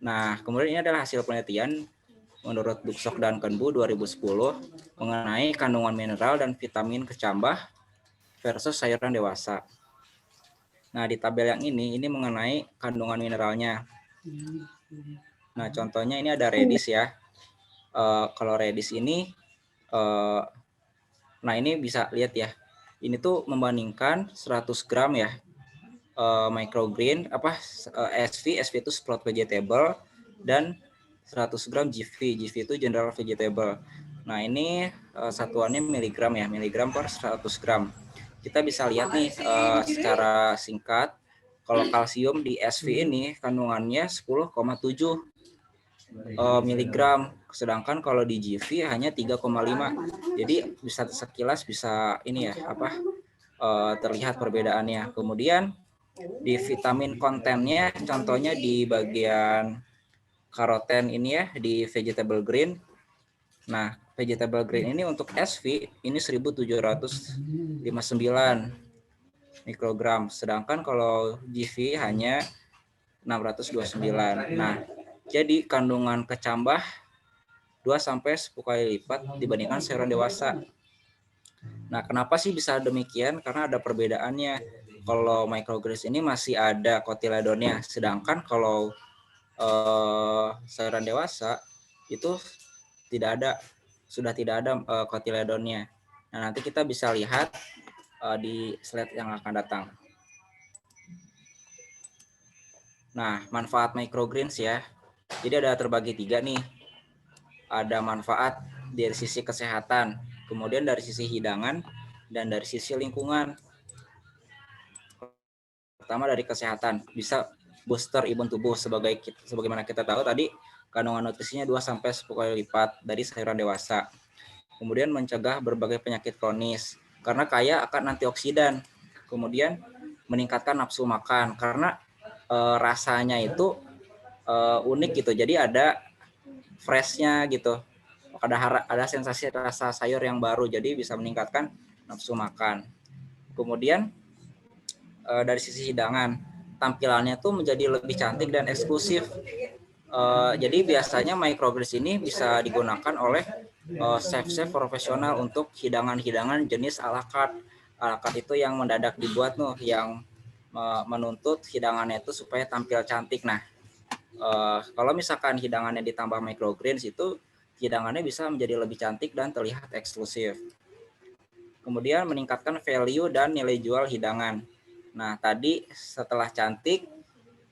Nah, kemudian ini adalah hasil penelitian menurut Duksok dan Kenbu 2010 mengenai kandungan mineral dan vitamin kecambah versus sayuran dewasa. Nah, di tabel yang ini mengenai kandungan mineralnya. Nah, contohnya ini ada redis ya. Kalau redis ini, nah ini bisa lihat ya. Ini tuh membandingkan 100 gram ya microgreen SV itu sprout vegetable dan 100 gram GV itu general vegetable. Nah ini satuannya miligram ya, miligram per 100 gram. Kita bisa lihat nih secara singkat kalau kalsium di SV ini kandungannya 10,7 miligram, sedangkan kalau di GV hanya 3,5. Jadi bisa sekilas bisa ini ya terlihat perbedaannya. Kemudian di vitamin kontennya, contohnya di bagian karoten ini ya, di vegetable green. Nah, vegetable green ini untuk SV ini 1759 mikrogram, sedangkan kalau GV hanya 629. Nah, jadi kandungan kecambah 2-10 kali lipat dibandingkan sayuran dewasa. Nah, kenapa sih bisa demikian? Karena ada perbedaannya. Kalau microgreens ini masih ada cotyledonnya, sedangkan kalau sayuran dewasa itu sudah tidak ada cotyledonnya. Nah, nanti kita bisa lihat di slide yang akan datang. Nah, manfaat microgreens ya. Jadi ada terbagi 3 nih. Ada manfaat dari sisi kesehatan, kemudian dari sisi hidangan, dan dari sisi lingkungan. Pertama dari kesehatan, bisa booster imun tubuh sebagaimana kita tahu tadi kandungan nutrisinya 2-10 kali lipat dari sayuran dewasa. Kemudian mencegah berbagai penyakit kronis karena kaya akan antioksidan. Kemudian meningkatkan nafsu makan karena rasanya itu unik gitu. Jadi ada freshnya gitu. Ada sensasi rasa sayur yang baru, jadi bisa meningkatkan nafsu makan. Kemudian dari sisi hidangan, tampilannya tuh menjadi lebih cantik dan eksklusif. Jadi biasanya microgreens ini bisa digunakan oleh chef-chef profesional untuk hidangan-hidangan jenis ala carte. Ala carte itu yang mendadak dibuat yang menuntut hidangannya itu supaya tampil cantik. Nah, kalau misalkan hidangannya ditambah microgreens itu hidangannya bisa menjadi lebih cantik dan terlihat eksklusif. Kemudian meningkatkan value dan nilai jual hidangan. Nah, tadi setelah cantik,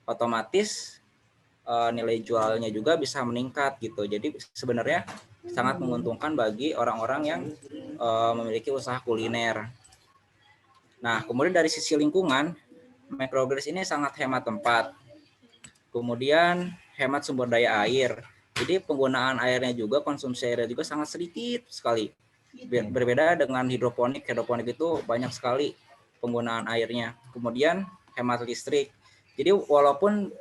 otomatis nilai jualnya juga bisa meningkat gitu. Jadi sebenarnya sangat menguntungkan bagi orang-orang yang memiliki usaha kuliner. Nah, kemudian dari sisi lingkungan, microgreens ini sangat hemat tempat. Kemudian hemat sumber daya air. Jadi penggunaan airnya juga, konsumsi airnya juga sangat sedikit sekali. Berbeda dengan hidroponik. Hidroponik itu banyak sekali penggunaan airnya. Kemudian hemat listrik. Jadi walaupun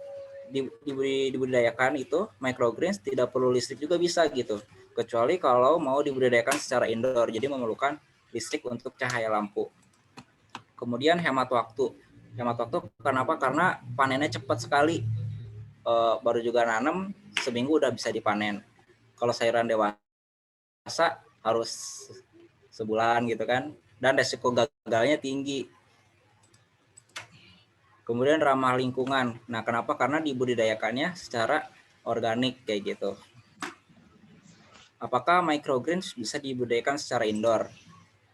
dibudidayakan itu microgreens tidak perlu listrik juga bisa gitu. Kecuali kalau mau dibudidayakan secara indoor, jadi memerlukan listrik untuk cahaya lampu. Kemudian hemat waktu. Hemat waktu kenapa? Karena panennya cepat sekali. Baru juga nanam seminggu udah bisa dipanen. Kalau sayuran dewasa harus sebulan gitu kan, dan resiko gagalnya tinggi. Kemudian ramah lingkungan. Nah, kenapa? Karena dibudidayakannya secara organik kayak gitu. Apakah microgreens bisa dibudidayakan secara indoor?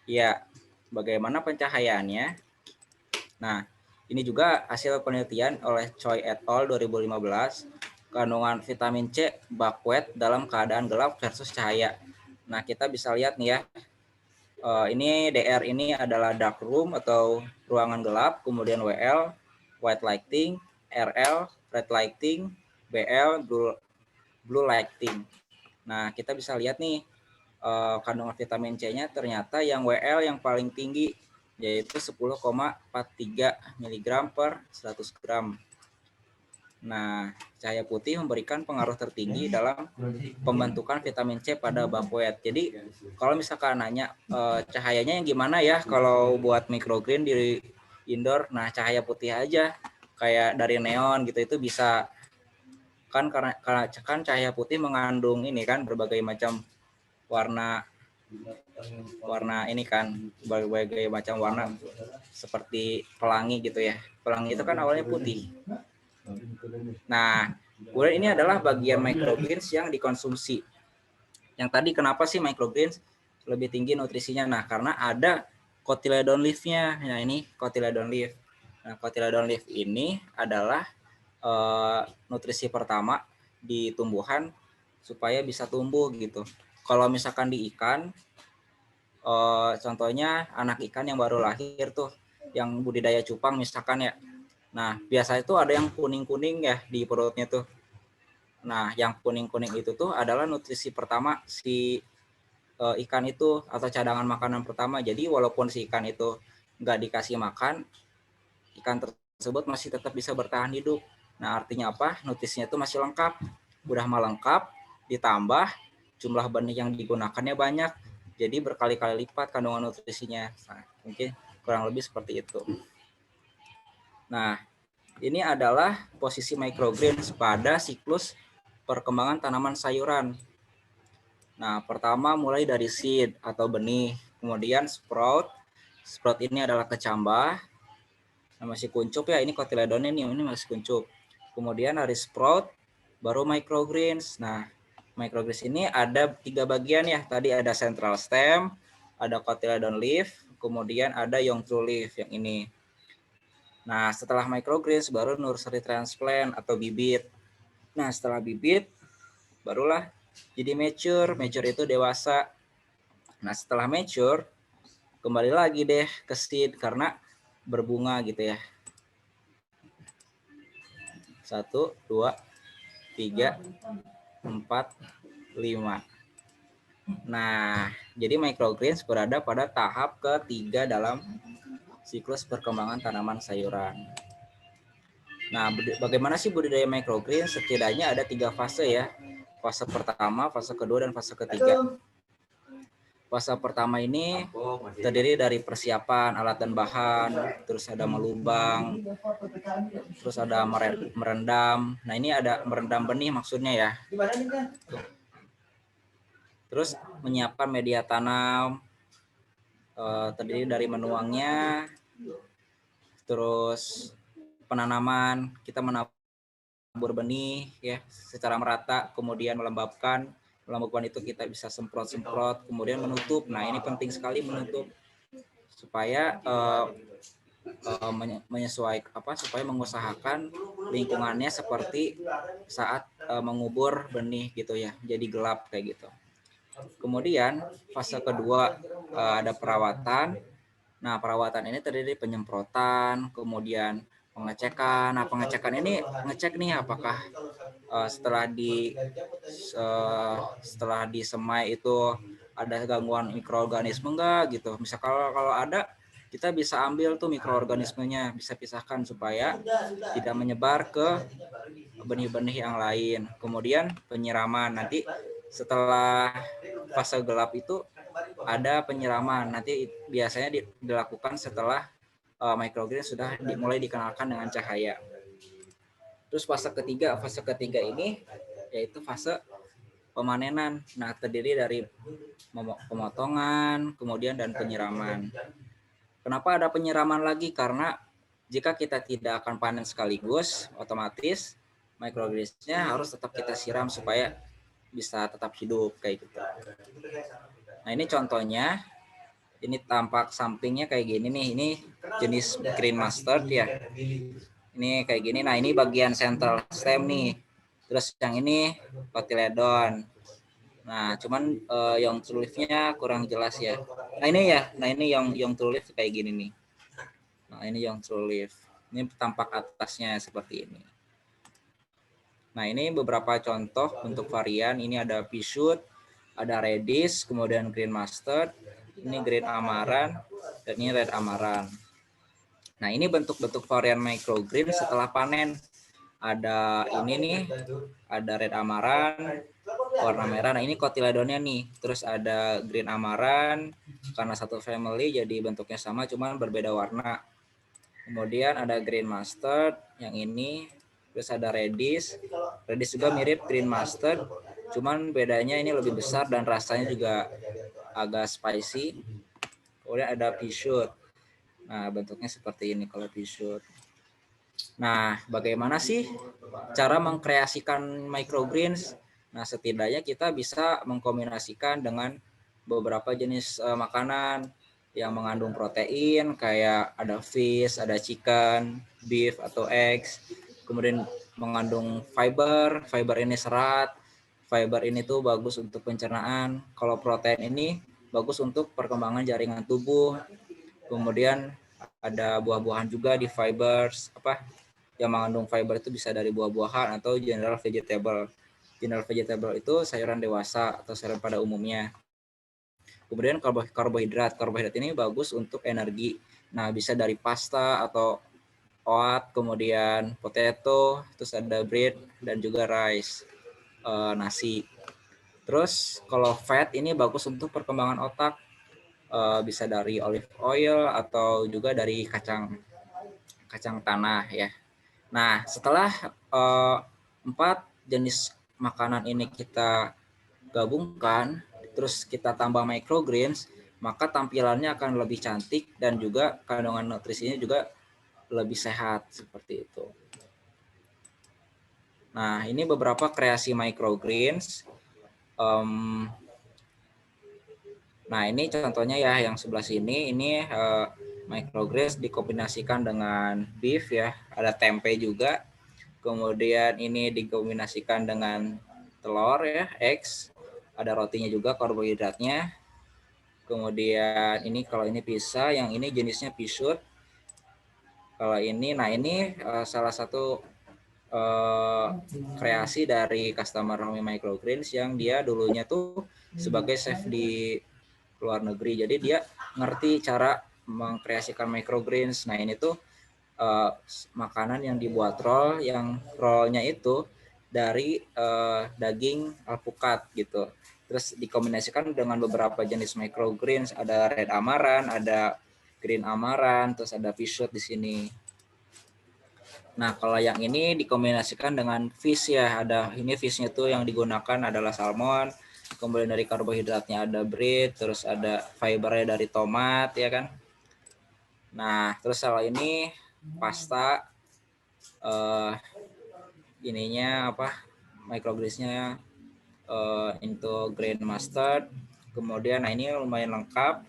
Ya, bagaimana pencahayaannya? Nah, ini juga hasil penelitian oleh Choi et al. 2015, kandungan vitamin C buckwheat dalam keadaan gelap versus cahaya. Nah, kita bisa lihat nih ya, ini DR ini adalah dark room atau ruangan gelap, kemudian WL, white lighting, RL, red lighting, BL, blue lighting. Nah, kita bisa lihat nih, kandungan vitamin C-nya ternyata yang WL yang paling tinggi, yaitu 10,43 mg per 100 gram. Nah, cahaya putih memberikan pengaruh tertinggi dalam pembentukan vitamin C pada buckwheat. Jadi, kalau misalkan nanya cahayanya yang gimana ya kalau buat microgreen di indoor, nah cahaya putih aja kayak dari neon gitu itu bisa karena kan cahaya putih mengandung ini kan berbagai macam warna ini kan, berbagai macam warna seperti pelangi gitu ya. Pelangi itu kan awalnya putih. Nah, kemudian ini adalah bagian microgreens yang dikonsumsi. Yang tadi kenapa sih microgreens lebih tinggi nutrisinya? Nah, karena ada cotyledon leaf-nya. Nah, ini cotyledon leaf. Nah, cotyledon leaf ini adalah nutrisi pertama di tumbuhan supaya bisa tumbuh gitu. Kalau misalkan di ikan, contohnya anak ikan yang baru lahir tuh, yang budidaya cupang misalkan ya. Nah, biasa itu ada yang kuning-kuning ya di perutnya tuh. Nah, yang kuning-kuning itu tuh adalah nutrisi pertama si ikan itu atau cadangan makanan pertama. Jadi walaupun si ikan itu nggak dikasih makan, ikan tersebut masih tetap bisa bertahan hidup. Nah, artinya apa? Nutrisinya itu masih lengkap. Udah mah lengkap, ditambah jumlah benih yang digunakannya banyak. Jadi berkali-kali lipat kandungan nutrisinya. Nah, mungkin kurang lebih seperti itu. Nah, ini adalah posisi microgreens pada siklus perkembangan tanaman sayuran. Nah, pertama mulai dari seed atau benih, kemudian sprout. Sprout ini adalah kecambah. Nah, masih kuncup ya, ini cotyledonnya nih, ini masih kuncup. Kemudian dari sprout, baru microgreens. Nah, microgreens ini ada 3 bagian ya. Tadi ada central stem, ada cotyledon leaf, kemudian ada young true leaf yang ini. Nah, setelah microgreens baru nursery transplant atau bibit. Nah, setelah bibit, barulah jadi mature. Mature itu dewasa. Nah, setelah mature, kembali lagi deh ke seed karena berbunga gitu ya. 1, 2, 3, 4, 5. Nah, jadi microgreens berada pada tahap ketiga dalam siklus perkembangan tanaman sayuran. Nah, bagaimana sih budidaya microgreens? Setidaknya ada 3 fase ya. Fase pertama, fase kedua, dan fase ketiga. Fase pertama ini terdiri dari persiapan alat dan bahan, terus ada melubang, terus ada merendam. Nah, ini ada merendam benih maksudnya ya. Terus menyiapkan media tanam, terdiri dari menuangnya, terus penanaman, kita menabur benih ya secara merata, kemudian melembabkan itu kita bisa semprot-semprot, kemudian menutup. Nah, ini penting sekali menutup supaya supaya mengusahakan lingkungannya seperti saat mengubur benih gitu ya, jadi gelap kayak gitu. Kemudian fase kedua ada perawatan. Nah, perawatan ini terdiri dari penyemprotan, kemudian pengecekan. Nah, pengecekan ini ngecek nih apakah setelah disemai itu ada gangguan mikroorganisme enggak gitu. Misal kalau ada, kita bisa ambil tuh mikroorganismenya, bisa pisahkan supaya tidak menyebar ke benih-benih yang lain. Kemudian penyiraman, nanti setelah fase gelap itu ada penyiraman, nanti biasanya dilakukan setelah microgreens sudah mulai dikenalkan dengan cahaya. Terus fase ketiga ini yaitu fase pemanenan. Nah, terdiri dari pemotongan, kemudian dan penyiraman. Kenapa ada penyiraman lagi? Karena jika kita tidak akan panen sekaligus, otomatis microgreens-nya harus tetap kita siram supaya bisa tetap hidup kayak gitu. Nah, ini contohnya. Ini tampak sampingnya kayak gini nih. Ini jenis green mustard ya. Ini kayak gini. Nah, ini bagian central stem nih. Terus yang ini cotyledon. Nah, cuman young true leaf-nya kurang jelas ya. Nah, ini ya. Nah, ini young true leaf kayak gini nih. Nah, ini young true leaf. Ini tampak atasnya seperti ini. Nah, ini beberapa contoh bentuk varian. Ini ada pea shoot, ada radish, kemudian green mustard, ini green amaranth, dan ini red amaranth. Nah, ini bentuk-bentuk varian microgreen setelah panen. Ada ini nih, ada red amaranth, warna merah. Nah, ini cotyledonnya nih. Terus ada green amaranth, karena satu family jadi bentuknya sama, cuman berbeda warna. Kemudian ada green mustard, yang ini. Terus ada Redis. Redis juga mirip Green Mustard, cuman bedanya ini lebih besar dan rasanya juga agak spicy. Kemudian ada pea shoot. Nah, bentuknya seperti ini kalau pea shoot. Nah, bagaimana sih cara mengkreasikan microgreens? Nah, setidaknya kita bisa mengkombinasikan dengan beberapa jenis makanan yang mengandung protein, kayak ada fish, ada chicken, beef atau eggs. Kemudian mengandung fiber, fiber ini serat, fiber ini tuh bagus untuk pencernaan. Kalau protein ini bagus untuk perkembangan jaringan tubuh. Kemudian ada buah-buahan juga di fibers, yang mengandung fiber itu bisa dari buah-buahan atau general vegetable. General vegetable itu sayuran dewasa atau sayuran pada umumnya. Kemudian karbohidrat ini bagus untuk energi. Nah, bisa dari pasta atau oat, kemudian potato, terus ada bread dan juga rice, nasi. Terus kalau fat ini bagus untuk perkembangan otak, bisa dari olive oil atau juga dari kacang tanah ya. Nah, setelah 4 jenis makanan ini kita gabungkan, terus kita tambah microgreens, maka tampilannya akan lebih cantik dan juga kandungan nutrisinya juga lebih sehat seperti itu. Nah, ini beberapa kreasi microgreens. Nah, ini contohnya ya, yang sebelah sini ini microgreens dikombinasikan dengan beef ya, ada tempe juga. Kemudian ini dikombinasikan dengan telur ya, eggs, ada rotinya juga, karbohidratnya. Kemudian ini kalau ini pizza, yang ini jenisnya pea shoot. Kalau ini, nah ini salah satu kreasi dari customer Homi Microgreens yang dia dulunya tuh sebagai chef di luar negeri. Jadi dia ngerti cara mengkreasikan microgreens. Nah ini tuh makanan yang dibuat roll, yang rollnya itu dari daging alpukat gitu. Terus dikombinasikan dengan beberapa jenis microgreens, ada red amaranth, ada green amaranth, terus ada pea shoot di sini. Nah, kalau yang ini dikombinasikan dengan fish ya, ada ini fishnya tuh yang digunakan adalah salmon, kemudian dari karbohidratnya ada bread, terus ada fibernya dari tomat ya kan. Nah, terus kalau ini pasta, ininya microgreensnya into green mustard. Kemudian nah ini lumayan lengkap,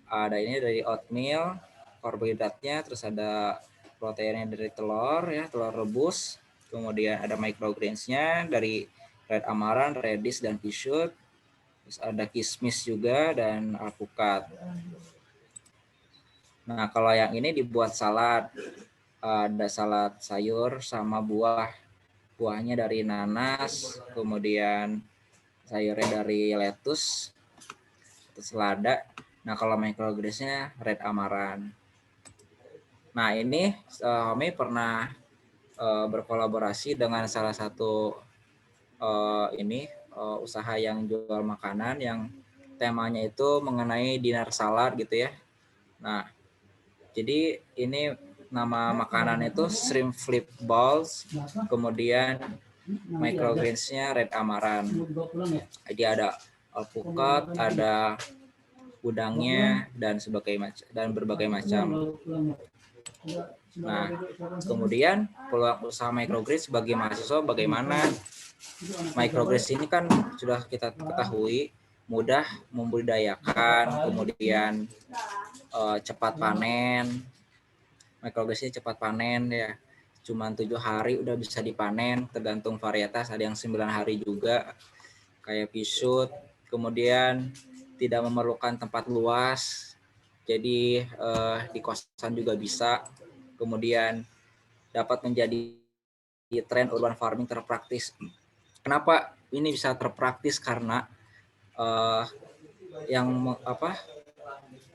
ada ini dari oatmeal, karbohidratnya, terus ada proteinnya dari telur ya, telur rebus. Kemudian ada microgreensnya dari red amaranth, redis, dan pea shoot. Terus ada kismis juga dan alpukat. Nah, kalau yang ini dibuat salad, ada salad sayur sama buah. Buahnya dari nanas, kemudian sayurnya dari lettuce, terus lada. Nah, kalau microgreensnya red amaranth. Nah, ini Homi pernah berkolaborasi dengan salah satu usaha yang jual makanan yang temanya itu mengenai dinner salad gitu ya. Nah, jadi ini nama makanan itu shrimp flip balls, kemudian microgreensnya red amaranth. Jadi ada alpukat, ada udangnya dan berbagai macam. Nah, kemudian peluang usaha microgreens bagi mahasiswa bagaimana? Microgreens ini kan sudah kita ketahui mudah membudidayakan, kemudian cepat panen. Microgreens ini cepat panen ya. Cuman 7 hari udah bisa dipanen, tergantung varietas, ada yang 9 hari juga kayak pea shoot. Kemudian tidak memerlukan tempat luas, jadi di kosan juga bisa. Kemudian dapat menjadi tren urban farming terpraktis. Kenapa ini bisa terpraktis? Karena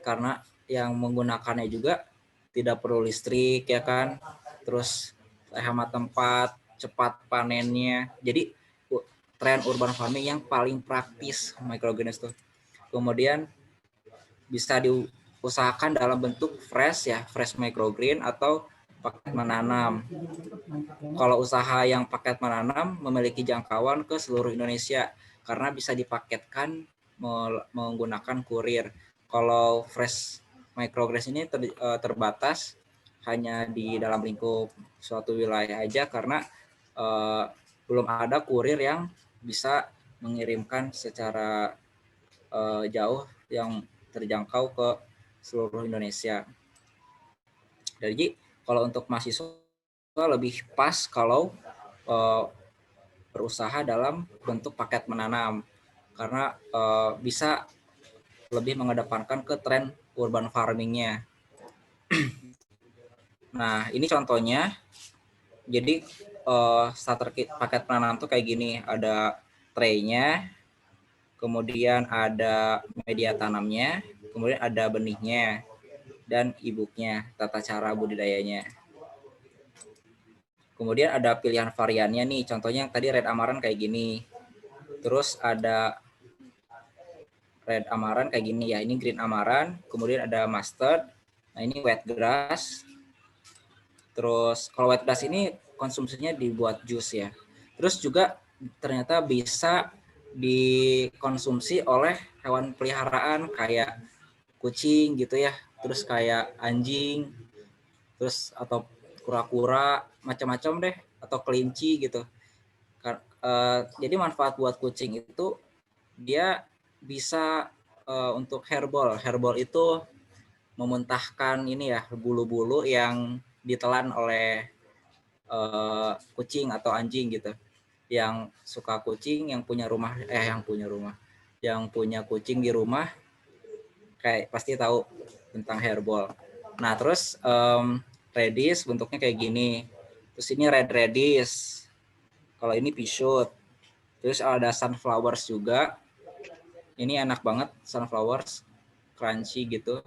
karena yang menggunakannya juga tidak perlu listrik ya kan, terus hemat tempat, cepat panennya. Jadi tren urban farming yang paling praktis microgreens tuh. Kemudian bisa diusahakan dalam bentuk fresh ya, fresh microgreen, atau paket menanam. Kalau usaha yang paket menanam memiliki jangkauan ke seluruh Indonesia karena bisa dipaketkan menggunakan kurir. Kalau fresh microgreens ini terbatas hanya di dalam lingkup suatu wilayah aja karena belum ada kurir yang bisa mengirimkan secara jauh yang terjangkau ke seluruh Indonesia. Jadi kalau untuk mahasiswa lebih pas kalau berusaha dalam bentuk paket menanam karena bisa lebih mengedepankan ke tren urban farming-nya. Nah, ini contohnya. Jadi starter kit paket penanam tuh kayak gini, ada tray-nya, kemudian ada media tanamnya, kemudian ada benihnya, dan e-booknya, tata cara budidayanya. Kemudian ada pilihan variannya nih, contohnya yang tadi red amaran kayak gini. Terus ada red amaran kayak gini ya, ini green amaran, kemudian ada mustard, nah ini wet grass. Terus kalau wet grass ini konsumsinya dibuat jus ya. Terus juga ternyata bisa dikonsumsi oleh hewan peliharaan kayak kucing gitu ya, terus kayak anjing, terus atau kura-kura, macam-macam deh, atau kelinci gitu. Jadi manfaat buat kucing itu dia bisa untuk herbal. Herbal itu memuntahkan ini ya, bulu-bulu yang ditelan oleh kucing atau anjing gitu. Yang suka kucing, yang punya kucing di rumah kayak pasti tahu tentang herbal. Nah, terus radish bentuknya kayak gini. Terus ini red radish. Kalau ini pea shoot. Terus ada sunflowers juga. Ini enak banget sunflowers, crunchy gitu.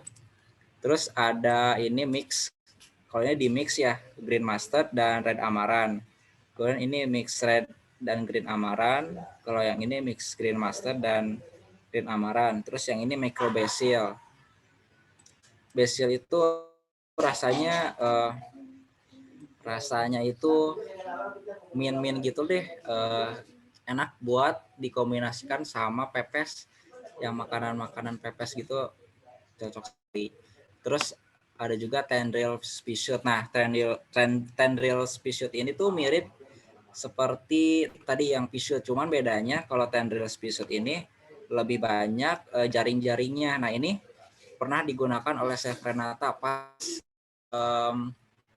Terus ada ini mix. Kalau ini di mix ya, green mustard dan red amaran. Kemudian ini mix red dan green amaran. Kalau yang ini mix green mustard dan green amaran. Terus yang ini micro basil. Basil itu rasanya itu min gitu deh, enak buat dikombinasikan sama pepes, yang makanan pepes gitu cocok sekali. Terus ada juga tendril spearshot. Nah, tendril spearshot ini tuh mirip seperti tadi yang spearshot, cuman bedanya kalau tendril spearshot ini lebih banyak jaring-jaringnya. Nah, ini pernah digunakan oleh Chef Renata pas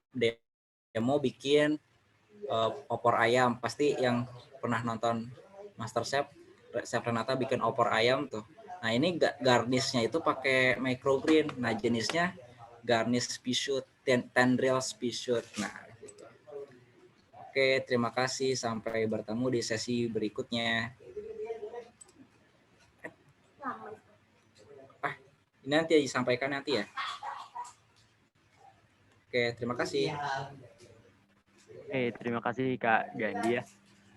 demo bikin opor ayam. Pasti yang pernah nonton MasterChef, Chef Renata bikin opor ayam tuh. Nah, ini garnishnya itu pakai microgreen. Nah, jenisnya garnish spearshot, tendril spearshot. Nah, oke, terima kasih. Sampai bertemu di sesi berikutnya. Ini nanti disampaikan nanti ya. Oke, terima kasih. Terima kasih Kak Gandhi ya.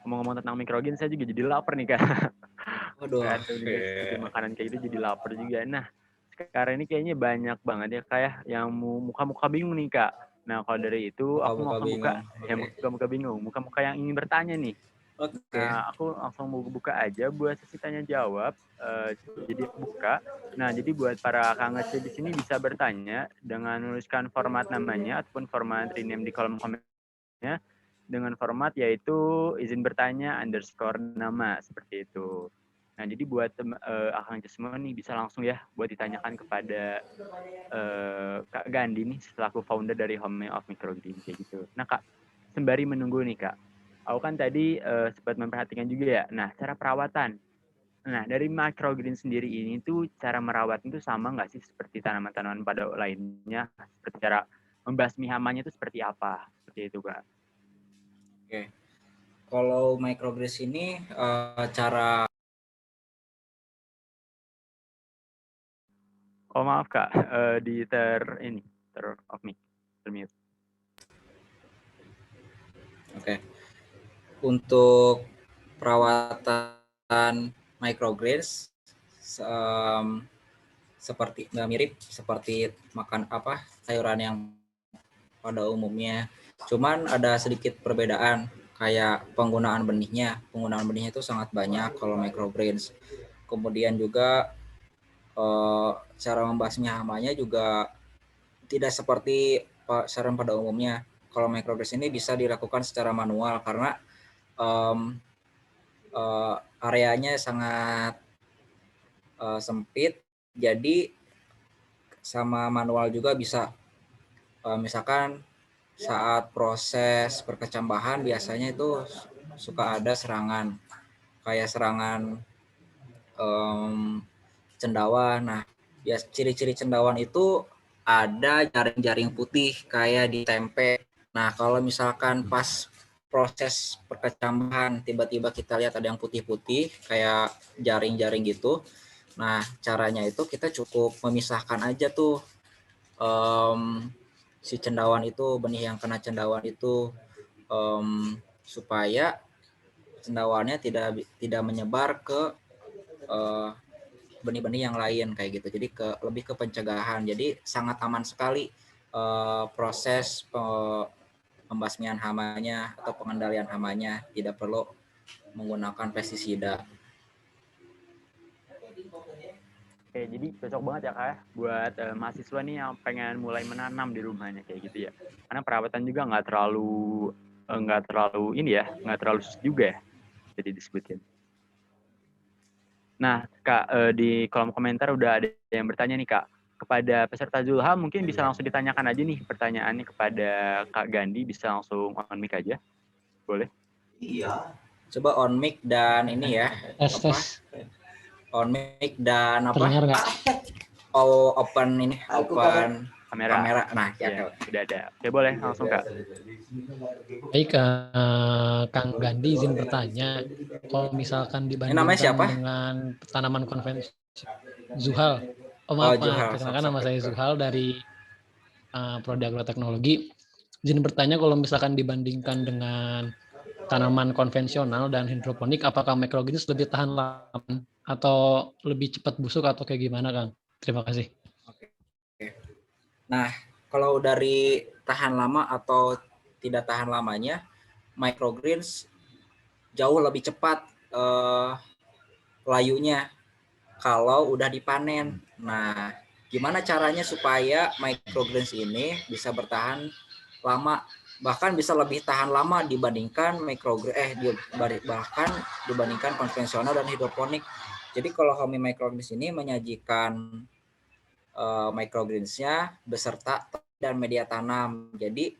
Ngomong-ngomong tentang microgreen, saya juga jadi lapar nih Kak. Waduh. Bikin makanan kayak gitu jadi lapar juga. Nah, sekarang ini kayaknya banyak banget ya kayak yang muka-muka bingung nih Kak. Nah, kalau dari itu aku mau buka ya muka-muka bingung, muka-muka yang ingin bertanya nih. Oke. Nah, aku langsung mau buka aja buat sesi tanya jawab. Jadi buka. Nah, jadi buat para kangece di sini bisa bertanya dengan menuliskan format namanya ataupun format rename di kolom komennya dengan format yaitu izin bertanya _ nama seperti itu. Nah, jadi buat Akang semua nih bisa langsung ya buat ditanyakan kepada Kak Gandhi nih selaku founder dari Home of Microgreen kayak gitu. Nah, Kak, sembari menunggu nih Kak, aku kan tadi sempat memperhatikan juga ya. Nah, cara perawatan. Nah, dari microgreen sendiri ini tuh cara merawat itu sama nggak sih seperti tanaman-tanaman pada lainnya? Seperti cara membasmi hamanya itu seperti apa? Seperti itu, Kak. Oke. Kalau microgreens ini cara. Oh maaf Kak, di off mic, termute. Oke. Untuk perawatan microgreens seperti mirip seperti makan sayuran yang pada umumnya. Cuman ada sedikit perbedaan kayak penggunaan benihnya. Penggunaan benihnya itu sangat banyak kalau microgreens. Kemudian juga cara membasmi hamanya juga tidak seperti saran pada umumnya. Kalau microgreens ini bisa dilakukan secara manual karena areanya sangat sempit, jadi sama manual juga bisa. Misalkan saat proses perkecambahan biasanya itu suka ada serangan, kayak serangan cendawan. Nah, ya ciri-ciri cendawan itu ada jaring-jaring putih kayak di tempe. Nah, kalau misalkan pas proses perkecambahan tiba-tiba kita lihat ada yang putih-putih kayak jaring-jaring gitu. Nah, caranya itu kita cukup memisahkan aja tuh si cendawan itu, benih yang kena cendawan itu, supaya cendawannya tidak menyebar ke benih-benih yang lain kayak gitu. Jadi lebih ke pencegahan. Jadi sangat aman sekali proses pembasmian hamanya atau pengendalian hamanya, tidak perlu menggunakan pestisida. Oke, jadi cocok banget ya Kak ya, buat mahasiswa nih yang pengen mulai menanam di rumahnya kayak gitu ya. Karena perawatan juga nggak terlalu ini ya, nggak terlalu susah juga ya, jadi disebutin. Nah Kak, di kolom komentar udah ada yang bertanya nih Kak, kepada peserta Zulha mungkin bisa langsung ditanyakan aja nih pertanyaannya kepada Kak Gandhi, bisa langsung on mic aja, boleh? Iya. Coba on mic dan ini ya. Tes. On mic dan apa? Terdengar nggak? Oh, open ini, open kamera. Nah, ya sudah ada. Oke, boleh langsung Kak. Baik, Kang Gandhi izin bertanya, kalau misalkan dibandingkan dengan tanaman konvensi, Zuhal. Maaf, perkenalkan nama saya Zuhal dari Prodi Agroteknologi. Izin bertanya, kalau misalkan dibandingkan dengan tanaman konvensional dan hidroponik, apakah microgreens lebih tahan lama atau lebih cepat busuk atau kayak gimana, Kang? Terima kasih. Oke. Nah, kalau dari tahan lama atau tidak tahan lamanya, microgreens jauh lebih cepat layunya kalau udah dipanen. Nah, gimana caranya supaya microgreens ini bisa bertahan lama, bahkan bisa lebih tahan lama dibandingkan bahkan dibandingkan konvensional dan hidroponik. Jadi kalau Homi microgreens ini menyajikan microgreens-nya beserta dan media tanam. Jadi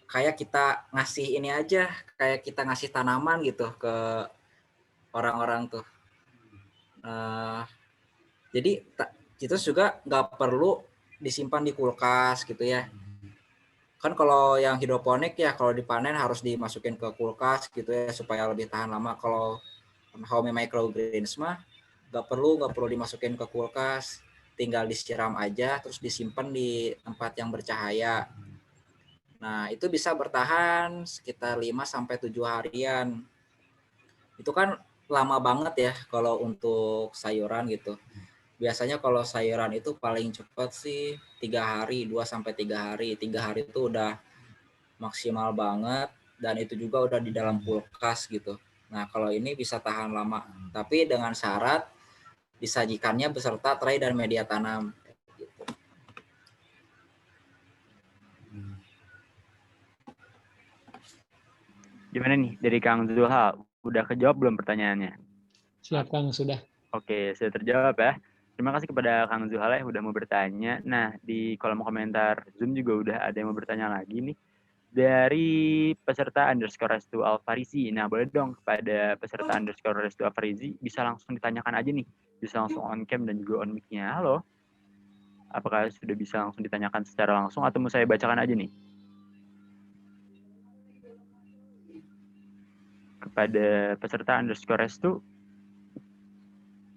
kayak kita ngasih ini aja, kayak kita ngasih tanaman gitu ke orang-orang tuh. Jadi itu juga nggak perlu disimpan di kulkas gitu ya. Kan kalau yang hidroponik ya kalau dipanen harus dimasukin ke kulkas gitu ya supaya lebih tahan lama. Kalau Homi microgreens mah nggak perlu dimasukin ke kulkas, tinggal disiram aja terus disimpan di tempat yang bercahaya. Nah, itu bisa bertahan sekitar 5-7 harian. Itu kan lama banget ya kalau untuk sayuran gitu. Biasanya kalau sayuran itu paling cepat sih 3 hari, 2-3 hari. 3 hari itu udah maksimal banget dan itu juga udah di dalam kulkas gitu. Nah, kalau ini bisa tahan lama, tapi dengan syarat disajikannya beserta tray dan media tanam. Gitu. Gimana nih dari Kang Zulha? Udah kejawab belum pertanyaannya? Siap Kang, sudah. Oke, sudah terjawab ya. Terima kasih kepada Kang Zulha yang udah mau bertanya. Nah, di kolom komentar Zoom juga udah ada yang mau bertanya lagi nih. Dari peserta _Restu Alfarizi. Nah, boleh dong kepada peserta _Restu Alfarizi bisa langsung ditanyakan aja nih. Bisa langsung on cam dan juga on mic-nya. Halo. Apakah sudah bisa langsung ditanyakan secara langsung atau mau saya bacakan aja nih? Kepada peserta _Restu.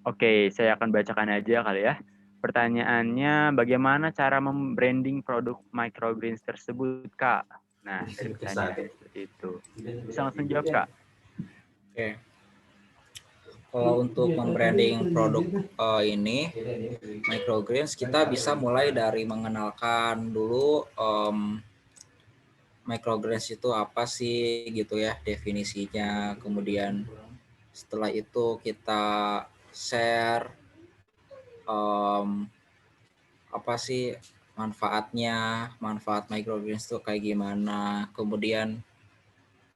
Oke, saya akan bacakan aja kali ya. Pertanyaannya, bagaimana cara membranding produk microgreens tersebut, Kak? Nah, dari pertanyaan seperti itu. Bisa langsung jawab, Kak? Oke. Kalau untuk membranding produk ini, microgreens, kita bisa mulai dari mengenalkan dulu microgreens itu apa sih gitu ya definisinya. Kemudian setelah itu kita share apa sih manfaat microgreens itu kayak gimana. Kemudian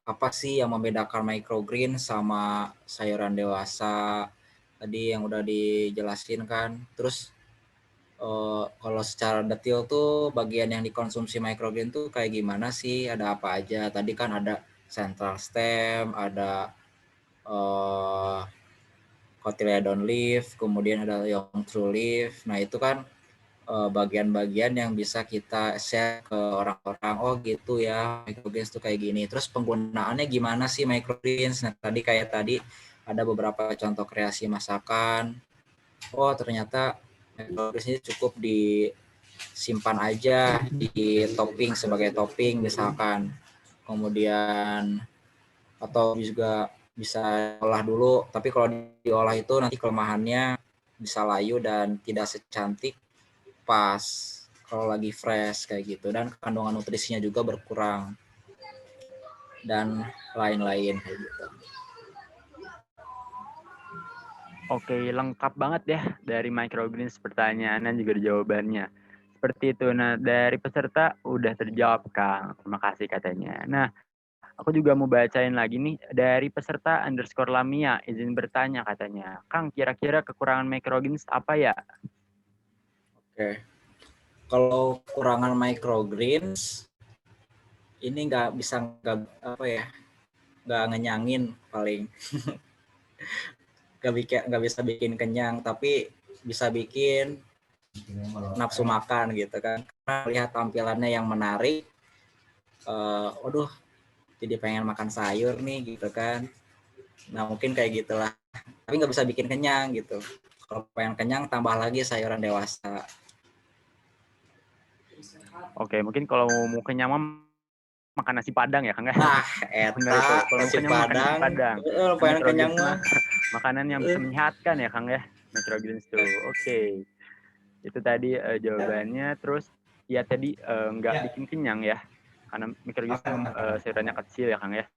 apa sih yang membedakan microgreens sama sayuran dewasa tadi yang udah dijelasin kan. Terus kalau secara detail tuh bagian yang dikonsumsi microgreen tuh kayak gimana sih, ada apa aja. Tadi kan ada central stem, ada cotyledon leaf, kemudian ada young true leaf. Nah itu kan bagian-bagian yang bisa kita share ke orang-orang, oh gitu ya microgreens tuh kayak gini. Terus penggunaannya gimana sih microgreens. Nah tadi ada beberapa contoh kreasi masakan. Oh ternyata microgreens ini cukup disimpan aja di topping sebagai topping misalkan. Kemudian atau juga bisa olah dulu, tapi kalau diolah itu nanti kelemahannya bisa layu dan tidak secantik pas kalau lagi fresh kayak gitu, dan kandungan nutrisinya juga berkurang dan lain-lain kayak gitu. Oke, lengkap banget ya dari microgreens pertanyaan dan juga jawabannya. Seperti itu. Nah, dari peserta udah terjawab, Kang. Terima kasih katanya. Nah, aku juga mau bacain lagi nih dari peserta _Lamia, izin bertanya katanya. Kang, kira-kira kekurangan microgreens apa ya? Oke. Kalau kekurangan microgreens ini nggak ngenyangin paling. nggak bisa bikin kenyang, tapi bisa bikin nafsu makan gitu kan. Karena lihat tampilannya yang menarik, waduh jadi pengen makan sayur nih gitu kan. Nah mungkin kayak gitulah, tapi nggak bisa bikin kenyang gitu. Kalau pengen kenyang tambah lagi sayuran dewasa. Oke, mungkin kalau mau kenyang makan nasi padang ya Kang ya. Nah, kalau nasi padang. Pengen kenyang mah makanan yang bisa menyehatkan ya Kang ya, microgreens tuh. Oke. Itu tadi jawabannya. Terus ya tadi nggak bikin kenyang ya, karena microgreens sayurannya kecil ya Kang ya.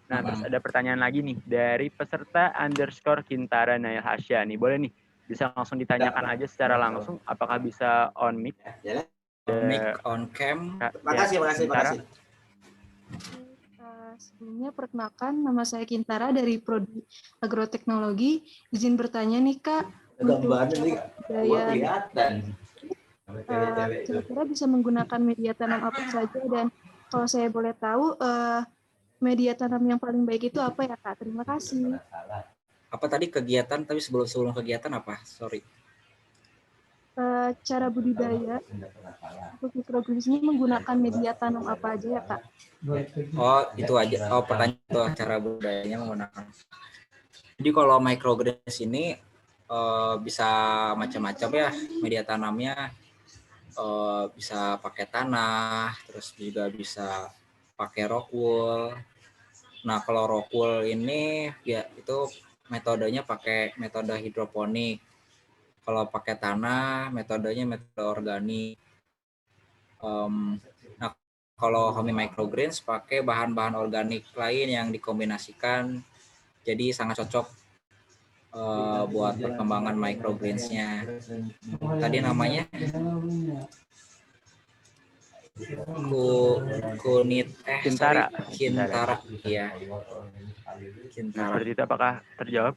Nah, terus ada pertanyaan lagi nih dari peserta _Kintara Nail Hasya nih. Boleh nih, bisa langsung ditanyakan aja secara langsung, apakah bisa on mic? Mic on cam. Makasih. Sebelumnya perkenalkan, nama saya Kintara dari Prodi Agroteknologi. Izin bertanya nih Kak, untuk kira-kira bisa menggunakan media tanam apa saja, dan kalau saya boleh tahu media tanam yang paling baik itu apa ya Kak? Terima kasih. Apa tadi kegiatan, tapi sebelum kegiatan apa? Sorry. Cara budidaya untuk microgreens ini menggunakan media tanam apa aja ya Kak? Oh itu aja. Oh pertanyaan itu cara budidayanya menggunakan. Jadi kalau microgreens ini bisa macam-macam ya media tanamnya. Bisa pakai tanah, terus juga bisa pakai rock wool. Nah kalau rock wool ini ya itu metodenya pakai metode hidroponik. Kalau pakai tanah metodenya metode organik. Nah kalau home microgreens pakai bahan-bahan organik lain yang dikombinasikan, jadi sangat cocok buat perkembangan microgreens-nya. Tadi namanya Kintara. Iya. Nah, seperti itu apakah terjawab?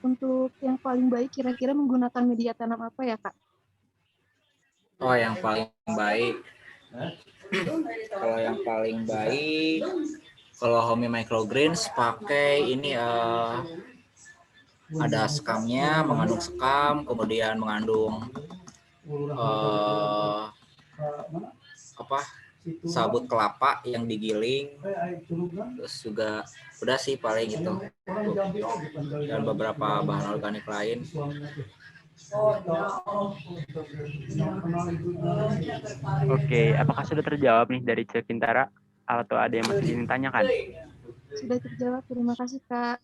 Untuk yang paling baik kira-kira menggunakan media tanam apa ya Kak? Oh yang paling baik. Kalau yang paling baik, kalau home microgreens pakai ini ada skamnya, mengandung skam, kemudian mengandung sabut kelapa yang digiling, terus juga udah sih paling itu, dan beberapa bahan organik lain. Oke, apakah sudah terjawab nih dari Cek Kintara atau ada yang masih ingin tanyakan? Sudah terjawab, terima kasih Kak.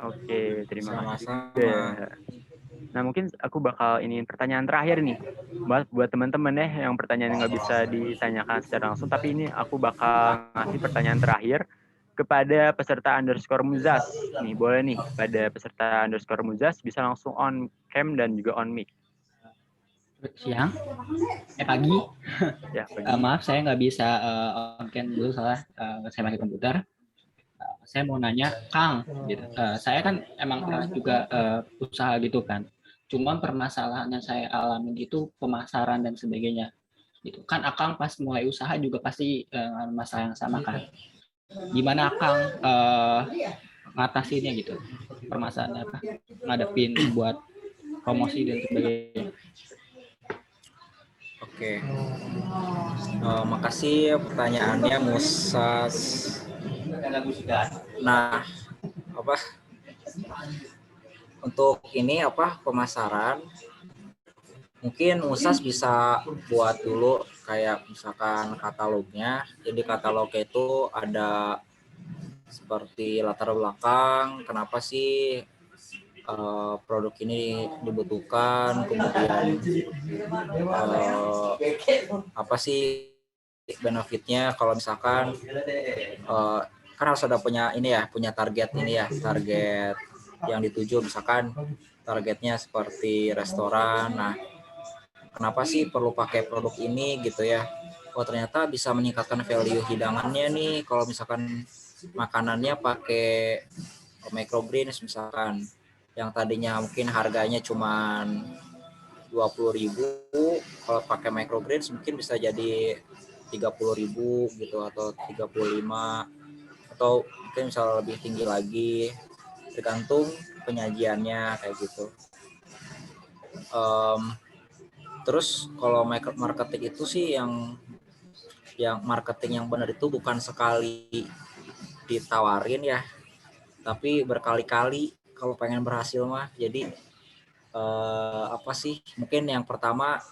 Oke, terima kasih. Nah, mungkin aku bakal ini pertanyaan terakhir nih buat teman-teman deh yang pertanyaan nggak bisa ditanyakan secara langsung, tapi ini aku bakal ngasih pertanyaan terakhir kepada peserta underscore Muzas. Nih, boleh nih pada peserta underscore Muzas bisa langsung on cam dan juga on mic. Siang, pagi. Ya, pagi. Maaf, saya nggak bisa on cam dulu, soalnya saya pakai komputer. Saya mau nanya, Kang, gitu. Saya kan emang juga usaha gitu kan. Cuman permasalahan yang saya alami itu pemasaran dan sebagainya. Gitu kan, Akang pas mulai usaha juga pasti masalah yang sama kan. Gimana Akang ngatasinnya gitu, permasalahan apa, ngadepin buat promosi dan sebagainya. Oke, makasih pertanyaannya Musas. Nah, apa untuk ini apa pemasaran? Mungkin Musas bisa buat dulu kayak misalkan katalognya. Jadi katalognya itu ada seperti latar belakang, kenapa sih produk ini dibutuhkan, kemudian apa sih benefitnya kalau misalkan kan harus ada punya ini ya, punya target ini ya, target yang dituju, misalkan targetnya seperti restoran. Nah, kenapa sih perlu pakai produk ini gitu ya? Oh, ternyata bisa meningkatkan value hidangannya nih kalau misalkan makanannya pakai microgreens misalkan, yang tadinya mungkin harganya cuman 20.000, kalau pakai microgreens mungkin bisa jadi 30.000 gitu atau 35, atau mungkin misal lebih tinggi lagi, tergantung penyajiannya kayak gitu. Terus kalau marketing itu sih yang marketing yang benar itu bukan sekali ditawarin ya, tapi berkali-kali kalau pengen berhasil mah. Jadi apa sih, mungkin yang pertama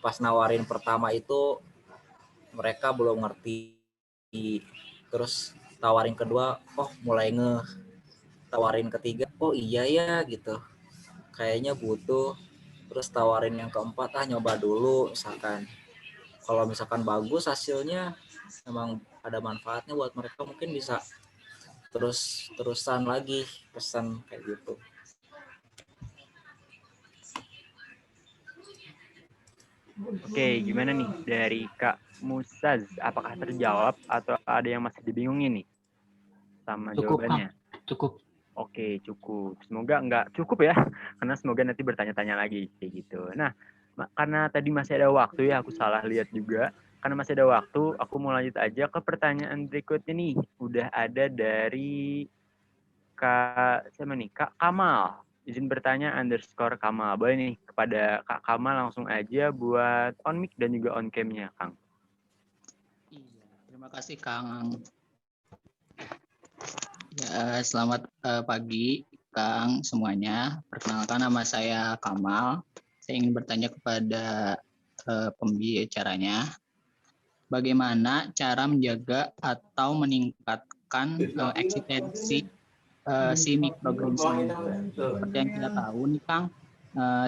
pas nawarin pertama itu mereka belum ngerti, terus tawarin kedua oh mulai tawarin ketiga oh iya ya gitu, kayaknya butuh, terus tawarin yang keempat nyoba dulu misalkan. Kalau misalkan bagus hasilnya, memang ada manfaatnya buat mereka, mungkin bisa terusan lagi pesan kayak gitu. Oke, gimana nih dari Kak Musaz? Apakah terjawab atau ada yang masih dibingungin nih sama jawabannya? Cukup. Oke, cukup. Semoga nggak cukup ya, karena semoga nanti bertanya-tanya lagi kayak gitu. Nah, karena tadi masih ada waktu ya, aku salah lihat juga. Karena masih ada waktu, aku mau lanjut aja ke pertanyaan berikutnya nih. Udah ada dari Kak siapa nih? Kak Kamal. Izin bertanya underscore Kamal. Boleh nih kepada Kak Kamal langsung aja buat on mic dan juga on cam-nya, Kang. Iya, terima kasih Kang. Ya, selamat pagi Kang semuanya. Perkenalkan nama saya Kamal. Saya ingin bertanya kepada pembicaranya. Bagaimana cara menjaga atau meningkatkan eksistensi si microgreens ini? Seperti yang kita tahu nih Kang,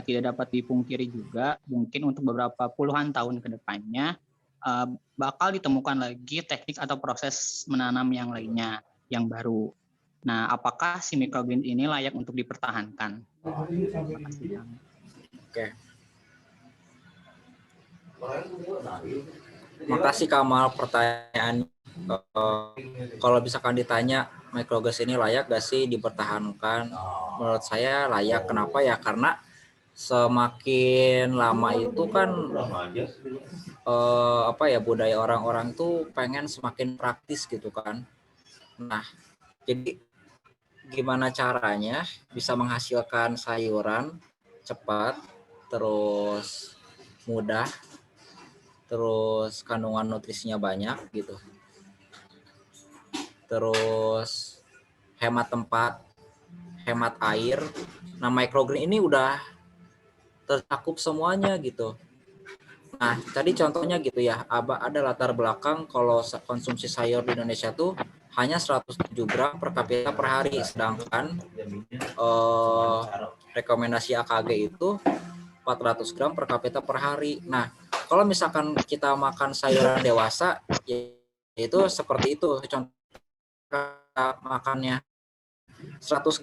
tidak dapat dipungkiri juga mungkin untuk beberapa puluhan tahun ke depannya bakal ditemukan lagi teknik atau proses menanam yang lainnya yang baru. Nah, apakah si microgreens ini layak untuk dipertahankan? Terima kasih, Kang. Oke. Makasih Kamal pertanyaan. Kalau misalkan ditanya microgreens ini layak gak sih dipertahankan? Menurut saya layak. Kenapa ya? Karena semakin lama itu kan budaya orang-orang tuh pengen semakin praktis gitu kan. Nah, jadi gimana caranya bisa menghasilkan sayuran cepat, terus mudah, terus kandungan nutrisinya banyak gitu, terus hemat tempat, hemat air. Nah, microgreen ini udah tercakup semuanya gitu. Nah, tadi contohnya gitu ya, ada latar belakang kalau konsumsi sayur di Indonesia tuh hanya 107 gram per kapita per hari, sedangkan rekomendasi AKG itu 400 gram per kapita per hari. Nah, kalau misalkan kita makan sayuran dewasa, itu seperti itu. Contoh makannya 100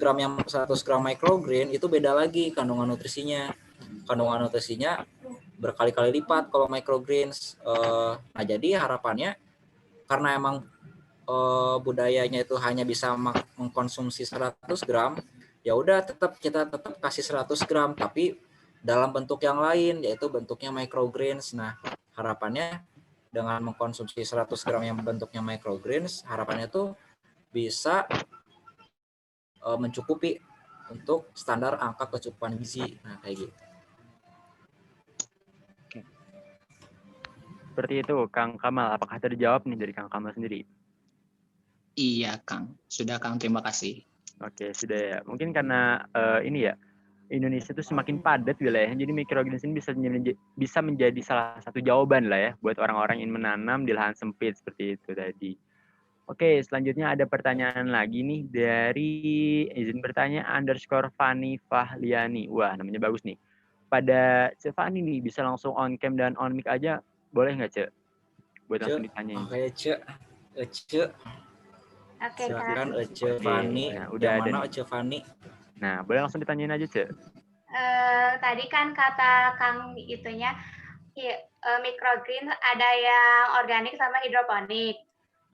gram microgreen itu beda lagi kandungan nutrisinya. Kandungan nutrisinya berkali-kali lipat kalau microgreens. Nah, jadi harapannya karena emang budayanya itu hanya bisa mengkonsumsi 100 gram, ya udah kita tetap kasih 100 gram, tapi dalam bentuk yang lain, yaitu bentuknya microgreens. Nah, harapannya dengan mengkonsumsi 100 gram yang bentuknya microgreens, harapannya tuh bisa mencukupi untuk standar angka kecukupan gizi. Nah, kayak gitu. Seperti itu, Kang Kamal. Apakah terjawab nih dari Kang Kamal sendiri? Iya, Kang. Sudah, Kang. Terima kasih. Oke, sudah ya. Mungkin karena ini ya, Indonesia itu semakin padat wilayahnya, jadi microgreens ini bisa menjadi salah satu jawaban lah ya buat orang-orang yang menanam di lahan sempit seperti itu tadi. Oke, selanjutnya ada pertanyaan lagi nih dari izin bertanya _Fani Fahliani. Wah, namanya bagus nih. Pada Cek Fani nih, bisa langsung on cam dan on mic aja, boleh nggak Cek? Buat langsung ditanyain. Oke, Cek. Oke, silakan Kak. Ece Fani. Nah, udah yang ada mana nih. Ece Fani? Nah, boleh langsung ditanyain aja, Cek. Tadi kan kata Kang itunya microgreen ada yang organik sama hidroponik.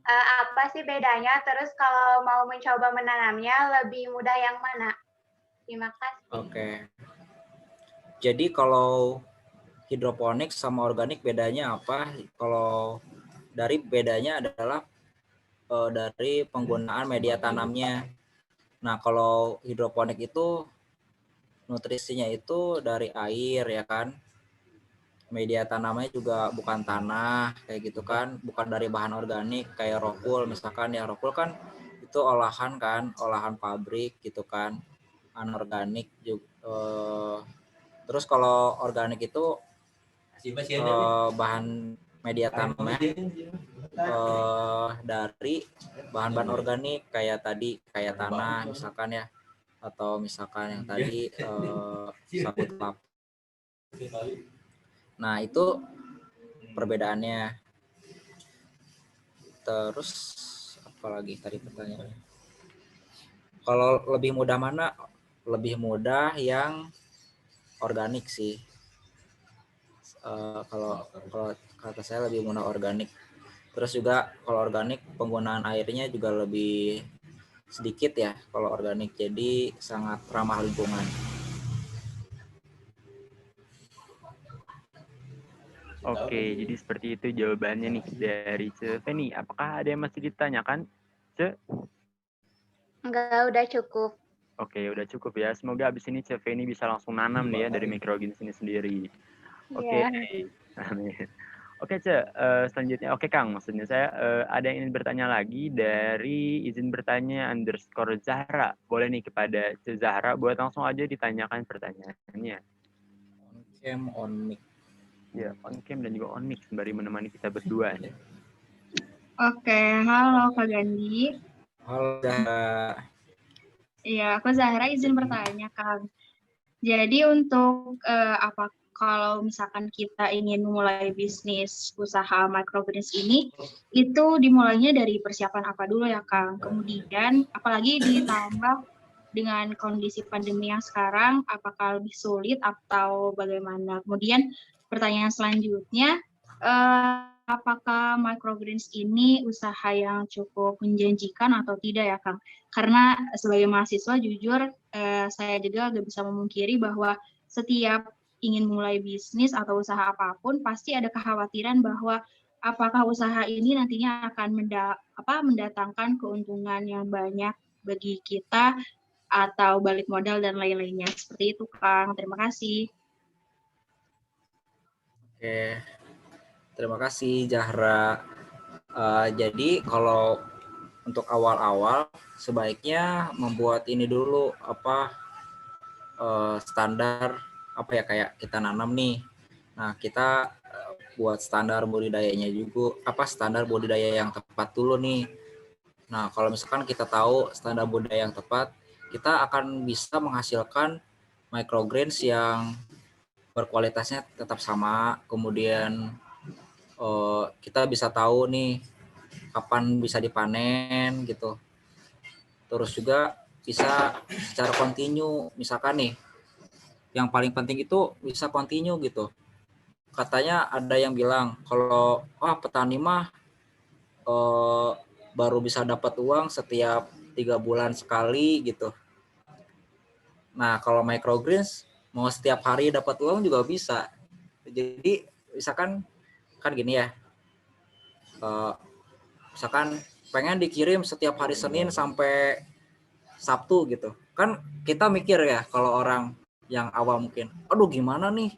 Apa sih bedanya? Terus kalau mau mencoba menanamnya lebih mudah yang mana? Terima kasih. Oke. Jadi kalau hidroponik sama organik bedanya apa? Kalau dari bedanya adalah dari penggunaan media tanamnya. Nah, kalau hidroponik itu nutrisinya itu dari air ya kan. Media tanamnya juga bukan tanah kayak gitu kan, bukan dari bahan organik kayak rockwool misalkan ya. Rockwool kan itu olahan kan, olahan pabrik gitu kan, anorganik juga. Terus kalau organik itu bahan media tanamnya dari bahan-bahan organik kayak tadi, kayak tanah misalkan ya, atau misalkan yang tadi sabut kelapa. Nah, itu perbedaannya. Terus apa lagi tadi pertanyaannya? Kalau lebih mudah mana? Lebih mudah yang organik sih. Kalau kata saya lebih mudah organik. Terus juga kalau organik penggunaan airnya juga lebih sedikit ya kalau organik, jadi sangat ramah lingkungan. Oke, jadi seperti itu jawabannya nih dari Ce Feni. Apakah ada yang masih ditanyakan, Ce? Enggak, udah cukup. Oke, udah cukup ya. Semoga abis ini Ce Feni bisa langsung nanam nih ya dari microgreens ini sendiri. Oke, amin. Oke, Ce, selanjutnya. Oke, Kang, maksudnya saya ada yang ingin bertanya lagi dari izin bertanya _Zahra. Boleh nih kepada Ce Zahra buat langsung aja ditanyakan pertanyaannya. On cam, on mic. Ya, on cam dan juga on mic sembari menemani kita berdua. Oke, halo Kak Gandhi. Halo Zahra. Iya, aku Zahra izin bertanya, Kang. Jadi untuk kalau misalkan kita ingin memulai bisnis usaha microgreens ini, itu dimulainya dari persiapan apa dulu ya, Kang? Kemudian, apalagi ditambah dengan kondisi pandemi yang sekarang, apakah lebih sulit atau bagaimana? Kemudian, pertanyaan selanjutnya, apakah microgreens ini usaha yang cukup menjanjikan atau tidak ya, Kang? Karena sebagai mahasiswa jujur saya juga agak bisa memungkiri bahwa setiap ingin mulai bisnis atau usaha apapun pasti ada kekhawatiran bahwa apakah usaha ini nantinya akan mendatangkan keuntungan yang banyak bagi kita atau balik modal dan lain-lainnya. Seperti itu, Kang. Terima kasih. Oke, terima kasih Zahra. Jadi kalau untuk awal-awal sebaiknya membuat ini dulu standar kayak kita nanam nih. Nah, kita buat standar budidayanya juga, standar budidaya yang tepat dulu nih. Nah, kalau misalkan kita tahu standar budidaya yang tepat, kita akan bisa menghasilkan microgreens yang berkualitasnya tetap sama, kemudian kita bisa tahu nih kapan bisa dipanen gitu. Terus juga bisa secara kontinu, misalkan nih yang paling penting itu bisa kontinu gitu. Katanya ada yang bilang kalau petani mah baru bisa dapat uang setiap 3 bulan sekali gitu. Nah kalau microgreens mau setiap hari dapat uang juga bisa. Jadi misalkan kan gini ya, misalkan pengen dikirim setiap hari Senin sampai Sabtu gitu. Kan kita mikir ya kalau orang yang awam mungkin, aduh gimana nih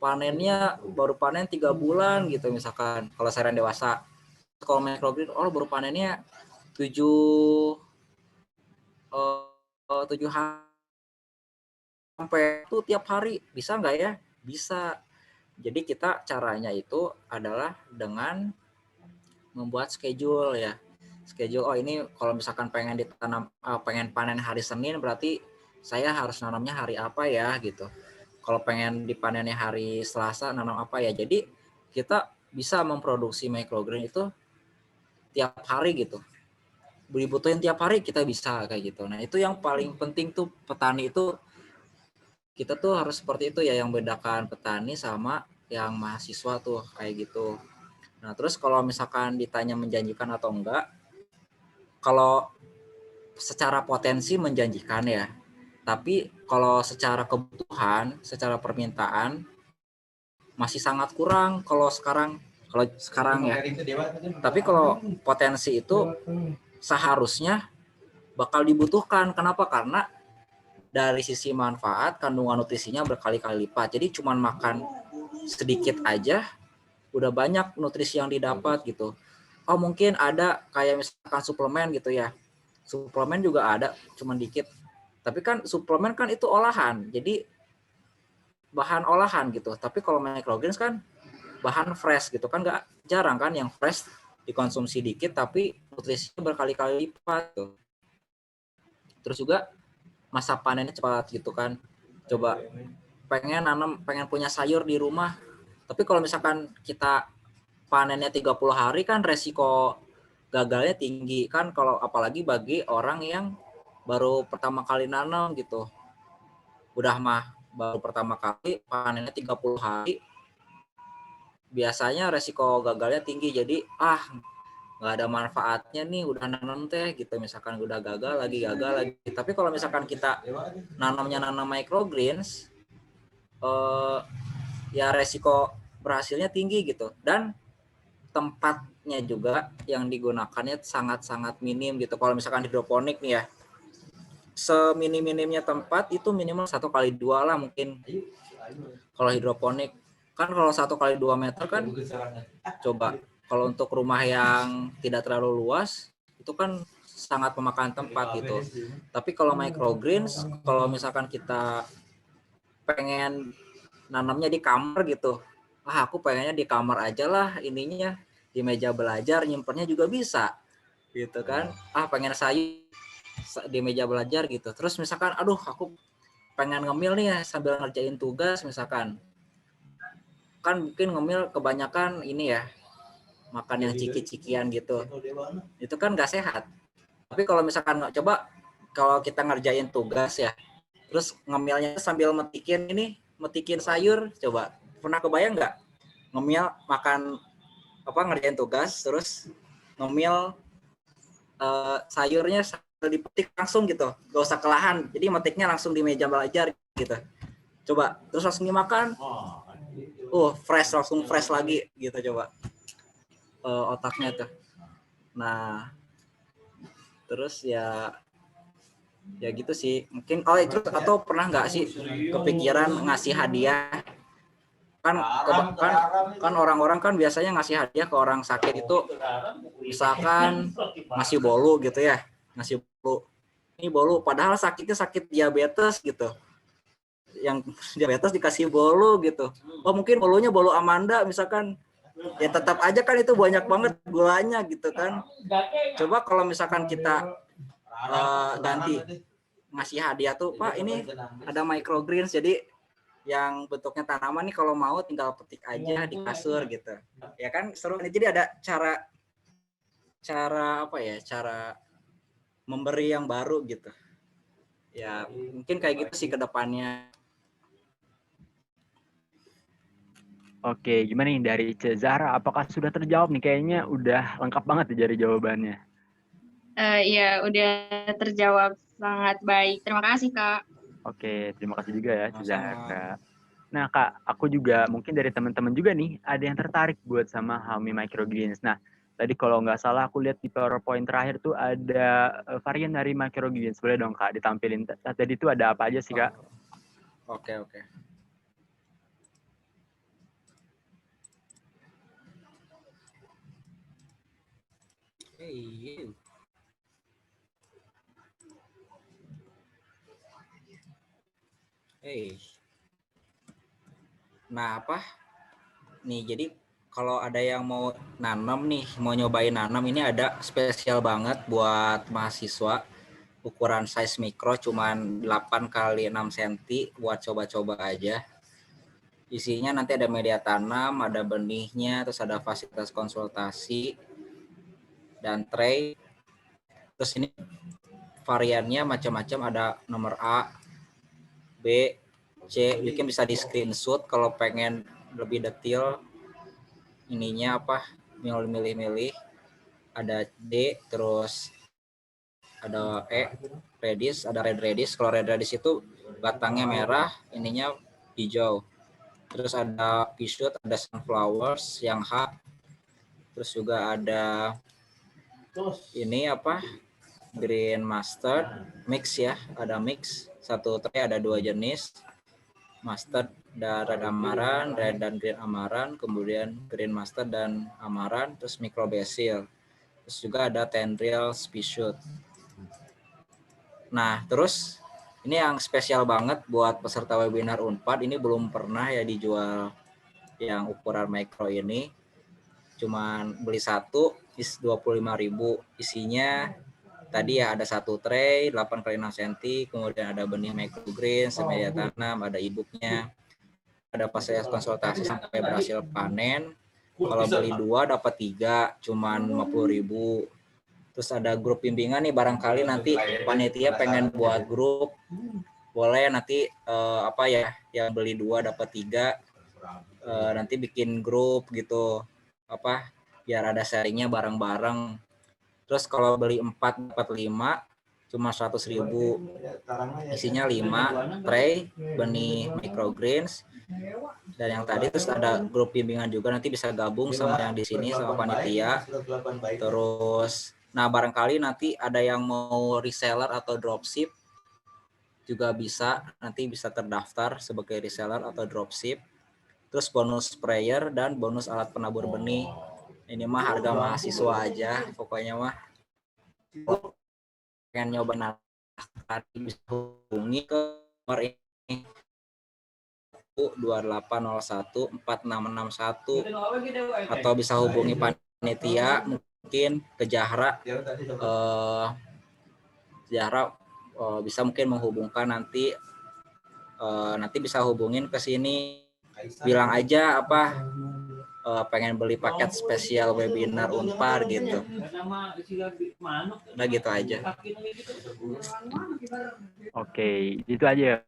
panennya baru panen 3 bulan gitu misalkan kalau sayuran dewasa. Kalau microgreen baru panennya 7 hari sampai itu tiap hari, bisa nggak ya? Bisa. Jadi kita caranya itu adalah dengan membuat schedule ya. Schedule, ini kalau misalkan pengen ditanam, pengen panen hari Senin, berarti saya harus nanamnya hari apa ya gitu. Kalau pengen dipanennya hari Selasa, nanam apa ya. Jadi kita bisa memproduksi microgreen itu tiap hari gitu. Dibutuhin tiap hari kita bisa kayak gitu. Nah itu yang paling penting tuh petani itu, kita tuh harus seperti itu ya, yang bedakan petani sama yang mahasiswa tuh kayak gitu. Nah terus kalau misalkan ditanya menjanjikan atau enggak, kalau secara potensi menjanjikan ya, tapi kalau secara kebutuhan, secara permintaan masih sangat kurang kalau sekarang ya. Tapi kalau potensi itu seharusnya bakal dibutuhkan. Kenapa? Karena dari sisi manfaat, kandungan nutrisinya berkali-kali lipat. Jadi cuman makan sedikit aja udah banyak nutrisi yang didapat gitu. Mungkin ada kayak misalkan suplemen gitu ya. Suplemen juga ada, cuman dikit. Tapi kan suplemen kan itu olahan, jadi bahan olahan gitu. Tapi kalau microgreens kan bahan fresh gitu kan, nggak jarang kan yang fresh dikonsumsi dikit tapi nutrisinya berkali-kali lipat gitu. Terus juga masa panennya cepat gitu kan. Coba pengen punya sayur di rumah, tapi kalau misalkan kita panennya 30 hari kan resiko gagalnya tinggi kan, kalau apalagi bagi orang yang baru pertama kali nanam gitu. Udah mah baru pertama kali panennya 30 hari, biasanya resiko gagalnya tinggi. Jadi nggak ada manfaatnya nih udah nanam teh gitu, misalkan udah gagal lagi. Tapi kalau misalkan kita nanam microgreens, ya resiko berhasilnya tinggi gitu, dan tempatnya juga yang digunakannya sangat-sangat minim gitu. Kalau misalkan hidroponik nih ya, seminim-minimnya tempat itu minimal 1x2 lah mungkin. Kalau hidroponik kan kalau 1x2 meter kan, coba kalau untuk rumah yang tidak terlalu luas itu kan sangat memakan tempat gitu. Tapi kalau microgreens, kalau misalkan kita pengen nanamnya di kamar gitu, aku pengennya di kamar aja lah, ininya di meja belajar, nyimpennya juga bisa gitu kan. Pengen sayur di meja belajar gitu. Terus misalkan aku pengen ngemil nih sambil ngerjain tugas misalkan, kan mungkin ngemil kebanyakan ini ya, makan yang ciki-cikian gitu, itu kan gak sehat. Tapi kalau misalkan coba kalau kita ngerjain tugas ya, terus ngemilnya sambil metikin sayur, coba pernah kebayang nggak ngemil makan ngerjain tugas terus ngemil sayurnya sambil dipetik langsung gitu, gak usah kelahan, jadi metiknya langsung di meja belajar gitu. Coba terus langsung dimakan, langsung fresh lagi gitu. Coba otaknya tuh. Nah terus ya gitu sih mungkin. Atau pernah nggak sih kepikiran ngasih hadiah? Kan orang-orang kan biasanya ngasih hadiah ke orang sakit itu, misalkan ngasih bolu gitu ya, ini bolu padahal sakitnya sakit diabetes gitu, yang diabetes dikasih bolu gitu. Mungkin bolunya bolu Amanda misalkan, ya tetap aja kan itu banyak banget gulanya gitu kan. Coba kalau misalkan kita ganti ngasih hadiah tuh, Pak ini ada microgreens, jadi yang bentuknya tanaman nih kalau mau tinggal petik aja di kasur gitu. Ya kan seru. Jadi ada cara apa ya, cara memberi yang baru gitu. Ya mungkin kayak gitu sih ke depannya. Oke, gimana nih dari Zahra? Apakah sudah terjawab nih? Kayaknya udah lengkap banget nih dari jawabannya. Iya, udah terjawab sangat baik. Terima kasih, Kak. Oke, terima kasih juga ya, Zahra. Nah, Kak, aku juga mungkin dari teman-teman juga nih, ada yang tertarik buat sama Hami Microgreens. Nah, tadi kalau nggak salah aku lihat di PowerPoint terakhir tuh ada varian dari microgreens. Boleh dong, Kak, ditampilin. Tadi itu ada apa aja sih, Kak? Oke. Nah, apa? Nih, jadi kalau ada yang mau nanam nih, mau nyobain nanam, ini ada spesial banget buat mahasiswa. Ukuran size mikro cuman 8 kali 6 cm buat coba-coba aja. Isinya nanti ada media tanam, ada benihnya, terus ada fasilitas konsultasi dan tray. Terus ini variannya macam-macam, ada nomor A, B, C, mungkin bisa di screenshot kalau pengen lebih detail ininya apa, milih-milih. Ada D, terus ada E, redis, ada red redis. Kalau red redis itu batangnya merah, ininya hijau. Terus ada pisut, ada sunflowers yang H. Terus juga ada ini apa, green mustard mix ya, ada mix. Satu tray ada 2 jenis mustard dan red amaran, red dan green amaran, kemudian green mustard dan amaran, terus micro basil. Terus juga ada tendril pisut. Nah, terus ini yang spesial banget buat peserta webinar Unpad, ini belum pernah ya dijual yang ukuran mikro ini. Cuman beli satu, 25.000. Isinya tadi ya ada satu tray 8 kali 6 cm, kemudian ada benih microgreens, media tanam, ada e-booknya, ada fasilitas konsultasi sampai berhasil panen. Kalau beli 2 dapat 3, cuman 50.000. Terus ada grup bimbingan nih, barangkali nanti panitia pengen buat grup, boleh nanti apa ya, yang beli 2 dapat 3, nanti bikin grup gitu, apa biar ada sharingnya bareng-bareng. Terus kalau beli 4 dapat 5, cuma 100.000. Isinya 5 tray benih microgreens. Dan yang tadi terus ada grup bimbingan juga, nanti bisa gabung sama yang di sini sama panitia. Terus nah barangkali nanti ada yang mau reseller atau dropship juga bisa, nanti bisa terdaftar sebagai reseller atau dropship. Terus bonus sprayer dan bonus alat penabur benih. Ini mah harga mahasiswa aja, pokoknya mah. Pengen nyoba nanti bisa hubungi ke nomor ini 28014661 atau bisa hubungi panitia, mungkin ke Zahra. Zahra bisa mungkin menghubungkan nanti bisa hubungin ke sini, bilang aja apa pengen beli paket spesial webinar Unpar gitu. Udah gitu aja. Oke, itu aja.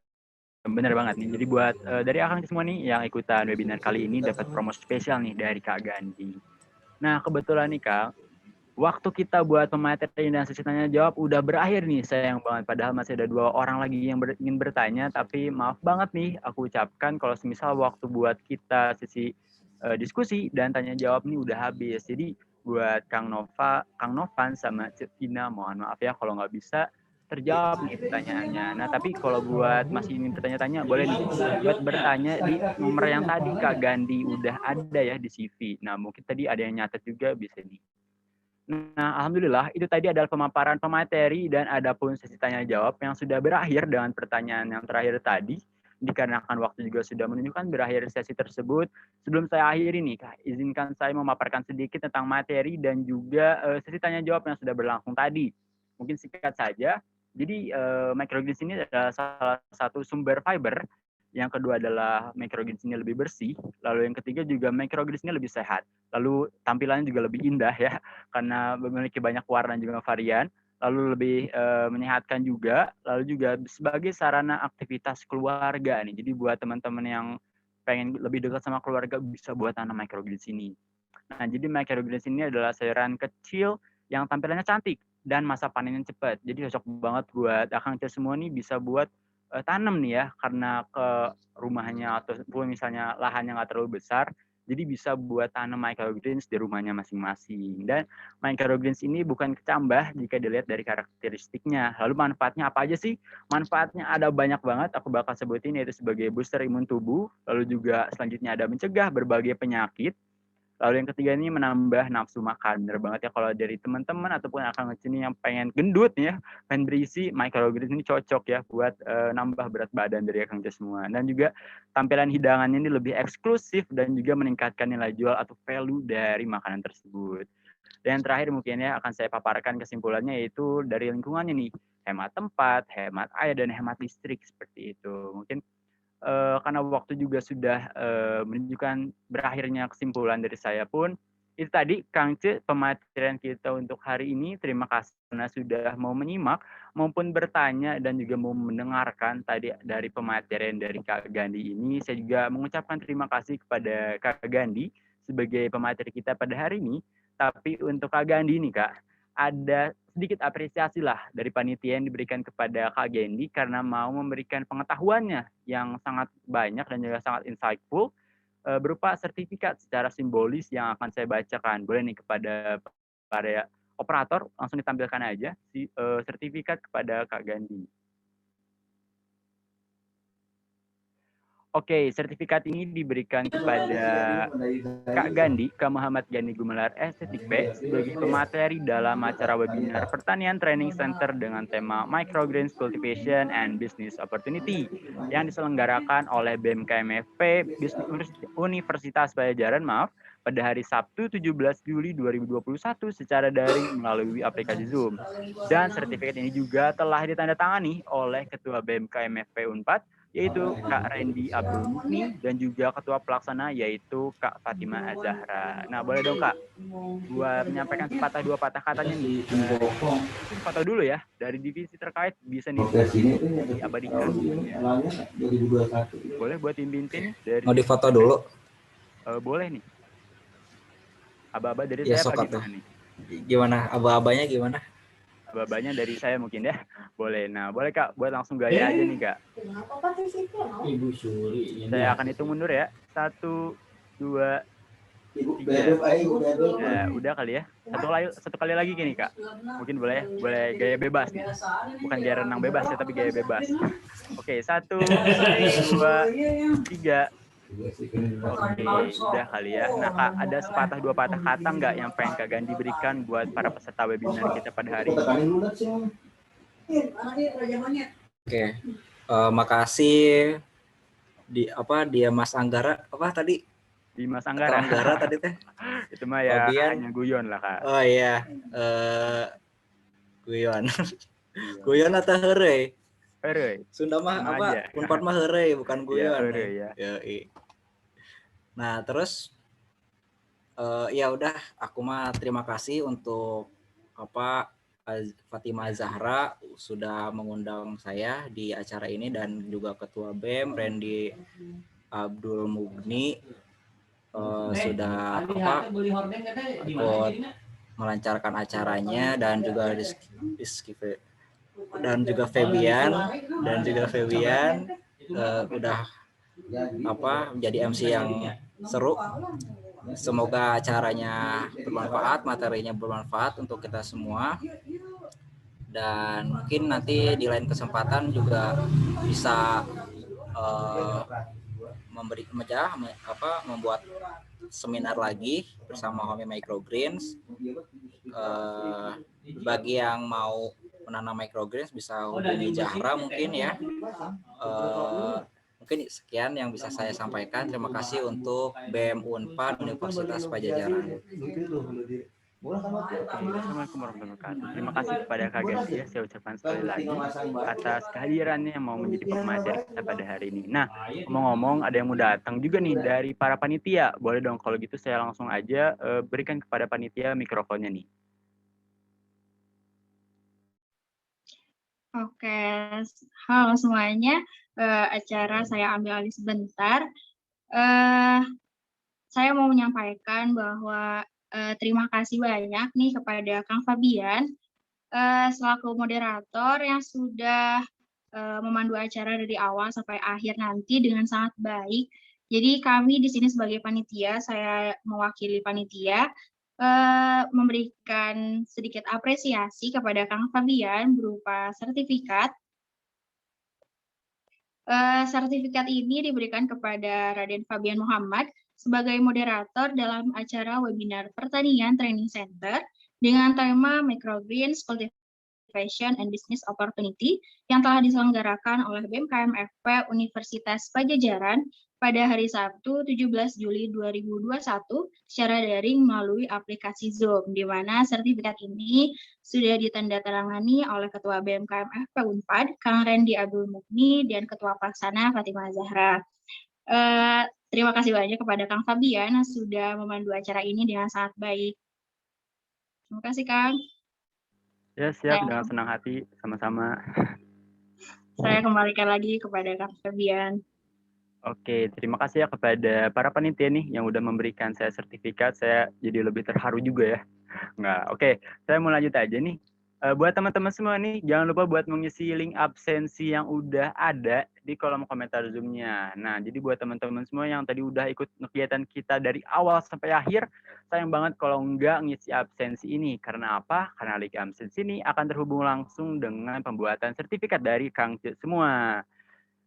Bener banget nih. Jadi buat dari akang semua nih yang ikutan webinar kali ini dapat promo spesial nih dari Kak Gandhi. Nah, kebetulan nih Kak, waktu kita buat pemateri dan sesi tanya jawab udah berakhir nih. Sayang banget, padahal masih ada 2 orang lagi yang ingin bertanya, tapi maaf banget nih aku ucapkan kalau semisal waktu buat kita sesi diskusi dan tanya jawab nih udah habis. Jadi buat Kang Novan sama Cik Tina, mohon maaf ya kalau nggak bisa terjawab nih pertanyaannya. Nah, tapi kalau buat masih ingin bertanya-tanya, boleh nih buat bertanya di nomor yang tadi Kak Gandhi udah ada ya di CV. Nah, mungkin tadi ada yang nyatet juga, bisa nih. Nah, alhamdulillah itu tadi adalah pemaparan pemateri dan ada pun sesi tanya jawab yang sudah berakhir dengan pertanyaan yang terakhir tadi. Dikarenakan waktu juga sudah menunjukkan berakhir sesi tersebut. Sebelum saya akhiri nih, Kak, izinkan saya memaparkan sedikit tentang materi dan juga sesi tanya jawab yang sudah berlangsung tadi. Mungkin singkat saja. Jadi microgreens ini adalah salah satu sumber fiber. Yang kedua adalah microgreens ini lebih bersih. Lalu yang ketiga juga microgreens ini lebih sehat. Lalu tampilannya juga lebih indah ya, karena memiliki banyak warna juga varian. Lalu lebih menyehatkan juga. Lalu juga sebagai sarana aktivitas keluarga nih. Jadi buat teman-teman yang pengen lebih dekat sama keluarga bisa buat tanam microgreens ini. Nah, jadi microgreens ini adalah sayuran kecil yang tampilannya cantik dan masa panennya cepat. Jadi cocok banget buat akang semua nih bisa buat tanam nih ya, karena ke rumahnya ataupun misalnya lahannya nggak terlalu besar, jadi bisa buat tanam microgreens di rumahnya masing-masing. Dan microgreens ini bukan kecambah jika dilihat dari karakteristiknya. Lalu manfaatnya apa aja sih? Manfaatnya ada banyak banget, aku bakal sebutin, yaitu sebagai booster imun tubuh, lalu juga selanjutnya ada mencegah berbagai penyakit. Lalu yang ketiga ini menambah nafsu makan. Bener banget ya kalau dari teman-teman ataupun akang sini yang pengen gendut nih ya, pengen berisi, microgreens ini cocok ya buat nambah berat badan dari akang semua. Dan juga tampilan hidangannya ini lebih eksklusif dan juga meningkatkan nilai jual atau value dari makanan tersebut. Dan yang terakhir mungkin ya akan saya paparkan kesimpulannya, yaitu dari lingkungannya nih. Hemat tempat, hemat air, dan hemat listrik seperti itu. Mungkin karena waktu juga sudah menunjukkan berakhirnya kesimpulan dari saya pun, itu tadi Kang Ce pematerian kita untuk hari ini. Terima kasih karena sudah mau menyimak maupun bertanya dan juga mau mendengarkan tadi dari pematerian dari Kak Gandhi ini. Saya juga mengucapkan terima kasih kepada Kak Gandhi sebagai pemateri kita pada hari ini. Tapi untuk Kak Gandhi nih Kak, ada sedikit apresiasi lah dari panitia yang diberikan kepada Kak Gandhi karena mau memberikan pengetahuannya yang sangat banyak dan juga sangat insightful berupa sertifikat secara simbolis yang akan saya bacakan. Boleh nih kepada para operator langsung ditampilkan aja sertifikat kepada Kak Gandhi. Oke, sertifikat ini diberikan kepada Kak Gandhi, Kak Muhammad Gandhi Gumelar STP sebagai pemateri dalam acara webinar Pertanian Training Center dengan tema Microgreens Cultivation and Business Opportunity yang diselenggarakan oleh BMKMFP Universitas Padjadjaran pada hari Sabtu 17 Juli 2021 secara daring melalui aplikasi Zoom. Dan sertifikat ini juga telah ditandatangani oleh Ketua BMKMFP Unpad, yaitu Kak Randy Abdul Mukni, dan juga Ketua Pelaksana yaitu Kak Fatimah Azahra. Nah, boleh dong Kak, buat menyampaikan sepatah dua patah katanya nih. Foto dulu ya, dari divisi terkait bisa nih diabadikan. Boleh buat Tim dari... Mau difoto dulu? Boleh nih. Aba-aba dari ya, saya apa gimana nih? Gimana? Aba-abanya gimana? Aba-abanya dari saya mungkin ya. Boleh. Nah, boleh Kak, buat langsung gaya aja nih Kak. Ibu Suri. Saya akan hitung mundur ya. 1, 2, 3. Ya, udah kali ya. Satu kali lagi gini Kak. Mungkin boleh ya. Boleh gaya bebas nih. Bukan gaya renang bebas ya, tapi gaya bebas. Oke, 1, 2, 3. Oke, udah kali ya. Nah Kak, ada sepatah dua patah kata nggak yang pengen Kak Gandhi berikan buat para peserta webinar kita pada hari ini? Oke, makasih dia Mas Anggara tadi? Di Mas Anggara. Tadi teh. Itu mah ya hanya guyon lah Kak. Oh iya, guyon. Guyon atau heureuy? Heureuy. Sunda mah apa? Unpad mah heureuy, bukan guyon. Ya. Nah, terus ya udah, aku mah terima kasih untuk Fatimah Zahra sudah mengundang saya di acara ini, dan juga Ketua BEM Randy Abdul Mugni sudah ikut melancarkan acaranya, dan juga Febian udah menjadi MC yang seru. Semoga acaranya bermanfaat, materinya bermanfaat untuk kita semua, dan mungkin nanti di lain kesempatan juga bisa membuat seminar lagi bersama Homi Microgreens. Bagi yang mau menanam microgreens bisa hubungi Zahra mungkin ya. Mungkin sekian yang bisa saya sampaikan. Terima kasih untuk BEM Unpad Universitas Padjadjaran. Assalamualaikum warahmatullahi wabarakatuh. Terima kasih kepada Kak Gandhi ya, saya ucapkan sekali lagi atas kehadirannya yang mau menjadi pemateri kita pada hari ini. Nah, ngomong-ngomong ada yang mau datang juga nih dari para panitia. Boleh dong kalau gitu saya langsung aja berikan kepada panitia mikrofonnya nih. Oke, halo semuanya. Acara saya ambil alih sebentar. Saya mau menyampaikan bahwa terima kasih banyak nih kepada Kang Fabian selaku moderator yang sudah memandu acara dari awal sampai akhir nanti dengan sangat baik. Jadi kami di sini sebagai panitia, saya mewakili panitia, memberikan sedikit apresiasi kepada Kang Fabian berupa sertifikat. Sertifikat ini diberikan kepada Raden Fabian Muhammad sebagai moderator dalam acara webinar Pertanian Training Center dengan tema Microgreens Cultivation and Business Opportunity yang telah diselenggarakan oleh BMKM FP Universitas Pajajaran pada hari Sabtu 17 Juli 2021 secara daring melalui aplikasi Zoom, di mana sertifikat ini sudah ditandatangani oleh Ketua BMKM FP Unpad, Kang Randy Abdul Mukni, dan Ketua Pelaksana Fatimah Zahra. Terima kasih banyak kepada Kang Fabian yang sudah memandu acara ini dengan sangat baik. Terima kasih, Kang. Ya, siap, dengan senang hati, sama-sama. Saya kembalikan lagi kepada Kang Fabian. Oke, terima kasih ya kepada para panitia nih yang udah memberikan saya sertifikat. Saya jadi lebih terharu juga ya. Nggak, oke, saya mau lanjut aja nih. Buat teman-teman semua nih, jangan lupa buat mengisi link absensi yang udah ada di kolom komentar Zoom-nya. Nah, jadi buat teman-teman semua yang tadi udah ikut kegiatan kita dari awal sampai akhir, sayang banget kalau nggak ngisi absensi ini. Karena apa? Karena link absensi ini akan terhubung langsung dengan pembuatan sertifikat dari Kang Cek semua.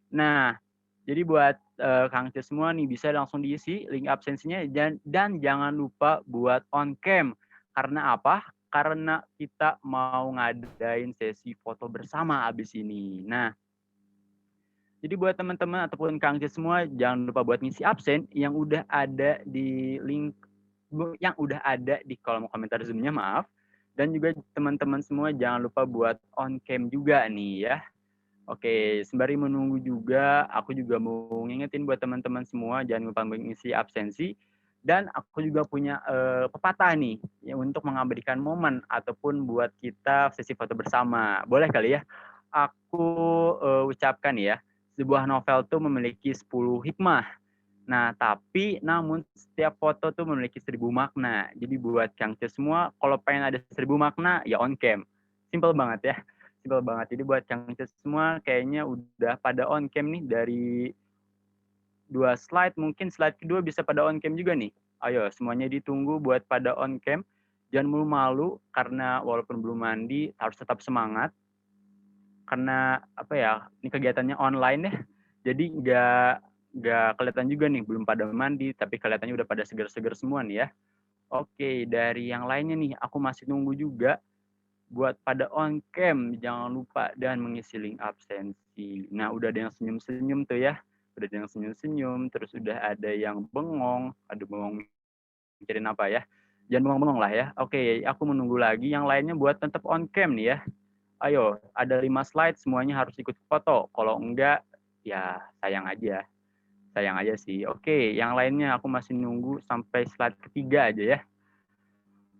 Nah, jadi buat Kang Cek semua nih bisa langsung diisi link absensinya dan jangan lupa buat on cam. Karena apa? Karena kita mau ngadain sesi foto bersama abis ini. Nah, jadi buat teman-teman ataupun Kang Cek semua jangan lupa buat ngisi absen yang udah ada di link yang udah ada di kolom komentar Zoom-nya, maaf. Dan juga teman-teman semua jangan lupa buat on cam juga nih ya. Oke, sembari menunggu juga, aku juga mau ngingetin buat teman-teman semua, jangan lupa mengisi absensi. Dan aku juga punya pepatah nih, ya, untuk mengabadikan momen ataupun buat kita sesi foto bersama. Boleh kali ya? Aku ucapkan ya, sebuah novel tuh memiliki 10 hikmah. Nah, tapi namun setiap foto tuh memiliki 1000 makna. Jadi buat Kang Cek semua, kalau pengen ada 1000 makna, ya on cam. Simple banget ya. Simpel banget. Jadi buat Kang Cek semua kayaknya udah pada on cam nih dari 2 slide. Mungkin slide kedua bisa pada on cam juga nih. Ayo semuanya ditunggu buat pada on cam. Jangan malu-malu karena walaupun belum mandi harus tetap semangat. Karena apa ya, ini kegiatannya online ya. Jadi nggak kelihatan juga nih belum pada mandi tapi kelihatannya udah pada seger-seger semua nih ya. Oke, dari yang lainnya nih aku masih nunggu juga buat pada on cam, jangan lupa dan mengisi link absensi. Nah, udah ada yang senyum-senyum tuh ya. Udah ada yang senyum-senyum, terus udah ada yang bengong. Aduh, bengong mikirin apa ya. Jangan bengong-bengong lah ya. Oke, aku menunggu lagi. Yang lainnya buat tetap on cam nih ya. Ayo, ada 5 slide, semuanya harus ikut foto. Kalau enggak, ya sayang aja. Sayang aja sih. Oke, yang lainnya aku masih nunggu sampai slide ketiga aja ya.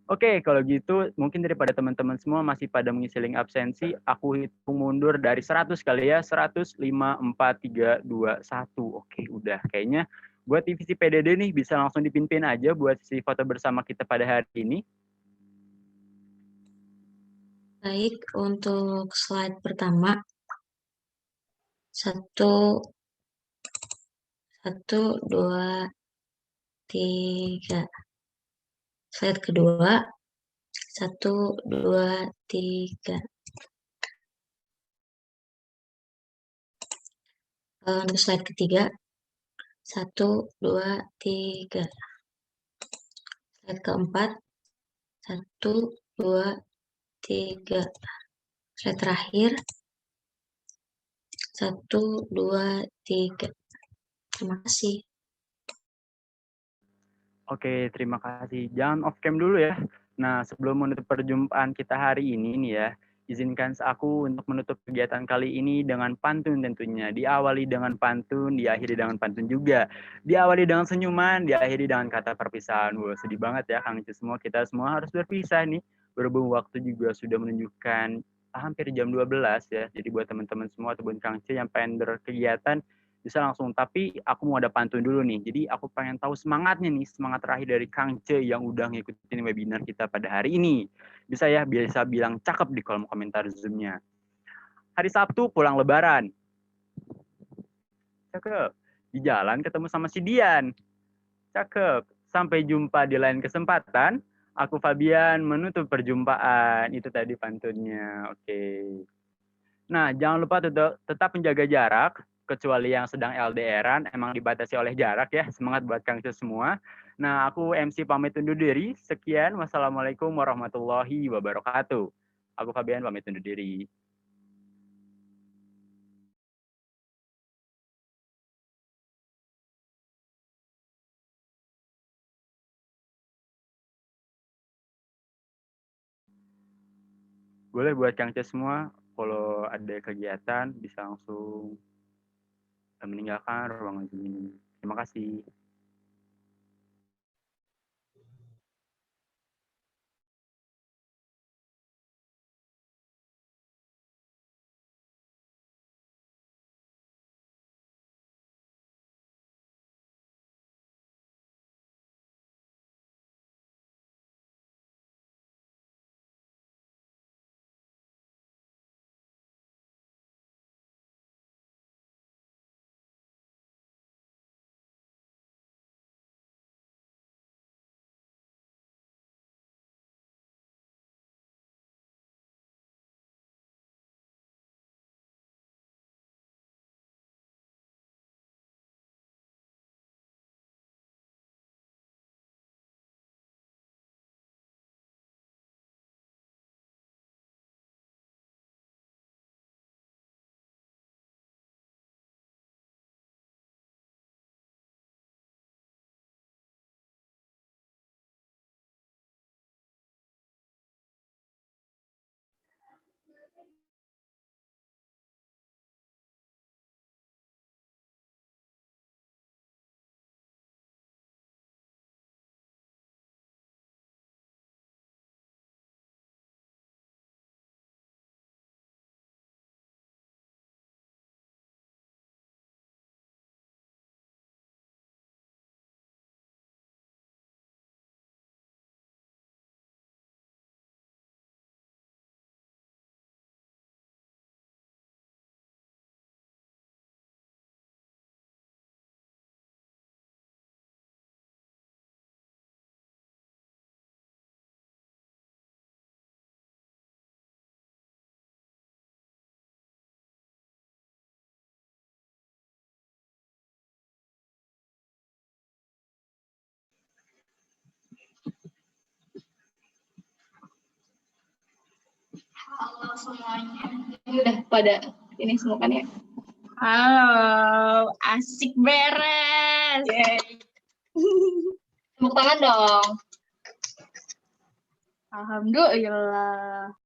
Oke, kalau gitu mungkin daripada teman-teman semua masih pada mengisi link absensi, aku hitung mundur dari 100 kali ya, 100, 5, 4, 3, 2, 1. Oke, udah. Kayaknya buat divisi PDD nih bisa langsung dipimpin aja buat si foto bersama kita pada hari ini. Baik, untuk slide pertama. 1, 2, 3. Slide kedua, 1, 2, 3. Untuk slide ketiga, 1, 2, 3. Slide keempat, 1, 2, 3. Slide terakhir, 1, 2, 3. Terima kasih. Oke, terima kasih. Jangan off cam dulu ya. Nah, sebelum menutup perjumpaan kita hari ini nih ya, izinkan aku untuk menutup kegiatan kali ini dengan pantun tentunya. Diawali dengan pantun, diakhiri dengan pantun juga. Diawali dengan senyuman, diakhiri dengan kata perpisahan. Wah, sedih banget ya Kang Ica semua. Kita semua harus berpisah nih. Berhubung waktu juga sudah menunjukkan hampir jam 12 ya. Jadi buat teman-teman semua ataupun Kang Ica yang pengen berkegiatan, bisa langsung. Tapi aku mau ada pantun dulu nih. Jadi aku pengen tahu semangatnya nih, semangat terakhir dari Kang Ce yang udah ngikutin webinar kita pada hari ini. Bisa ya, biasa bilang cakep di kolom komentar Zoom-nya. Hari Sabtu pulang lebaran. Cakep. Di jalan ketemu sama si Dian. Cakep. Sampai jumpa di lain kesempatan. Aku Fabian menutup perjumpaan. Itu tadi pantunnya. Oke. Nah, jangan lupa tetap menjaga jarak. Kecuali yang sedang LDRan, emang dibatasi oleh jarak ya. Semangat buat Kang Ce semua. Nah, aku MC pamit undur diri. Sekian, wassalamualaikum warahmatullahi wabarakatuh. Aku Fabian pamit undur diri. Boleh buat Kang Ce semua, kalau ada kegiatan bisa langsung meninggalkan ruangan Zoom ini. Terima kasih. Halo semuanya. Ini udah pada ini semua kan ya? Halo, asik beres. Tepuk tangan dong. Alhamdulillah.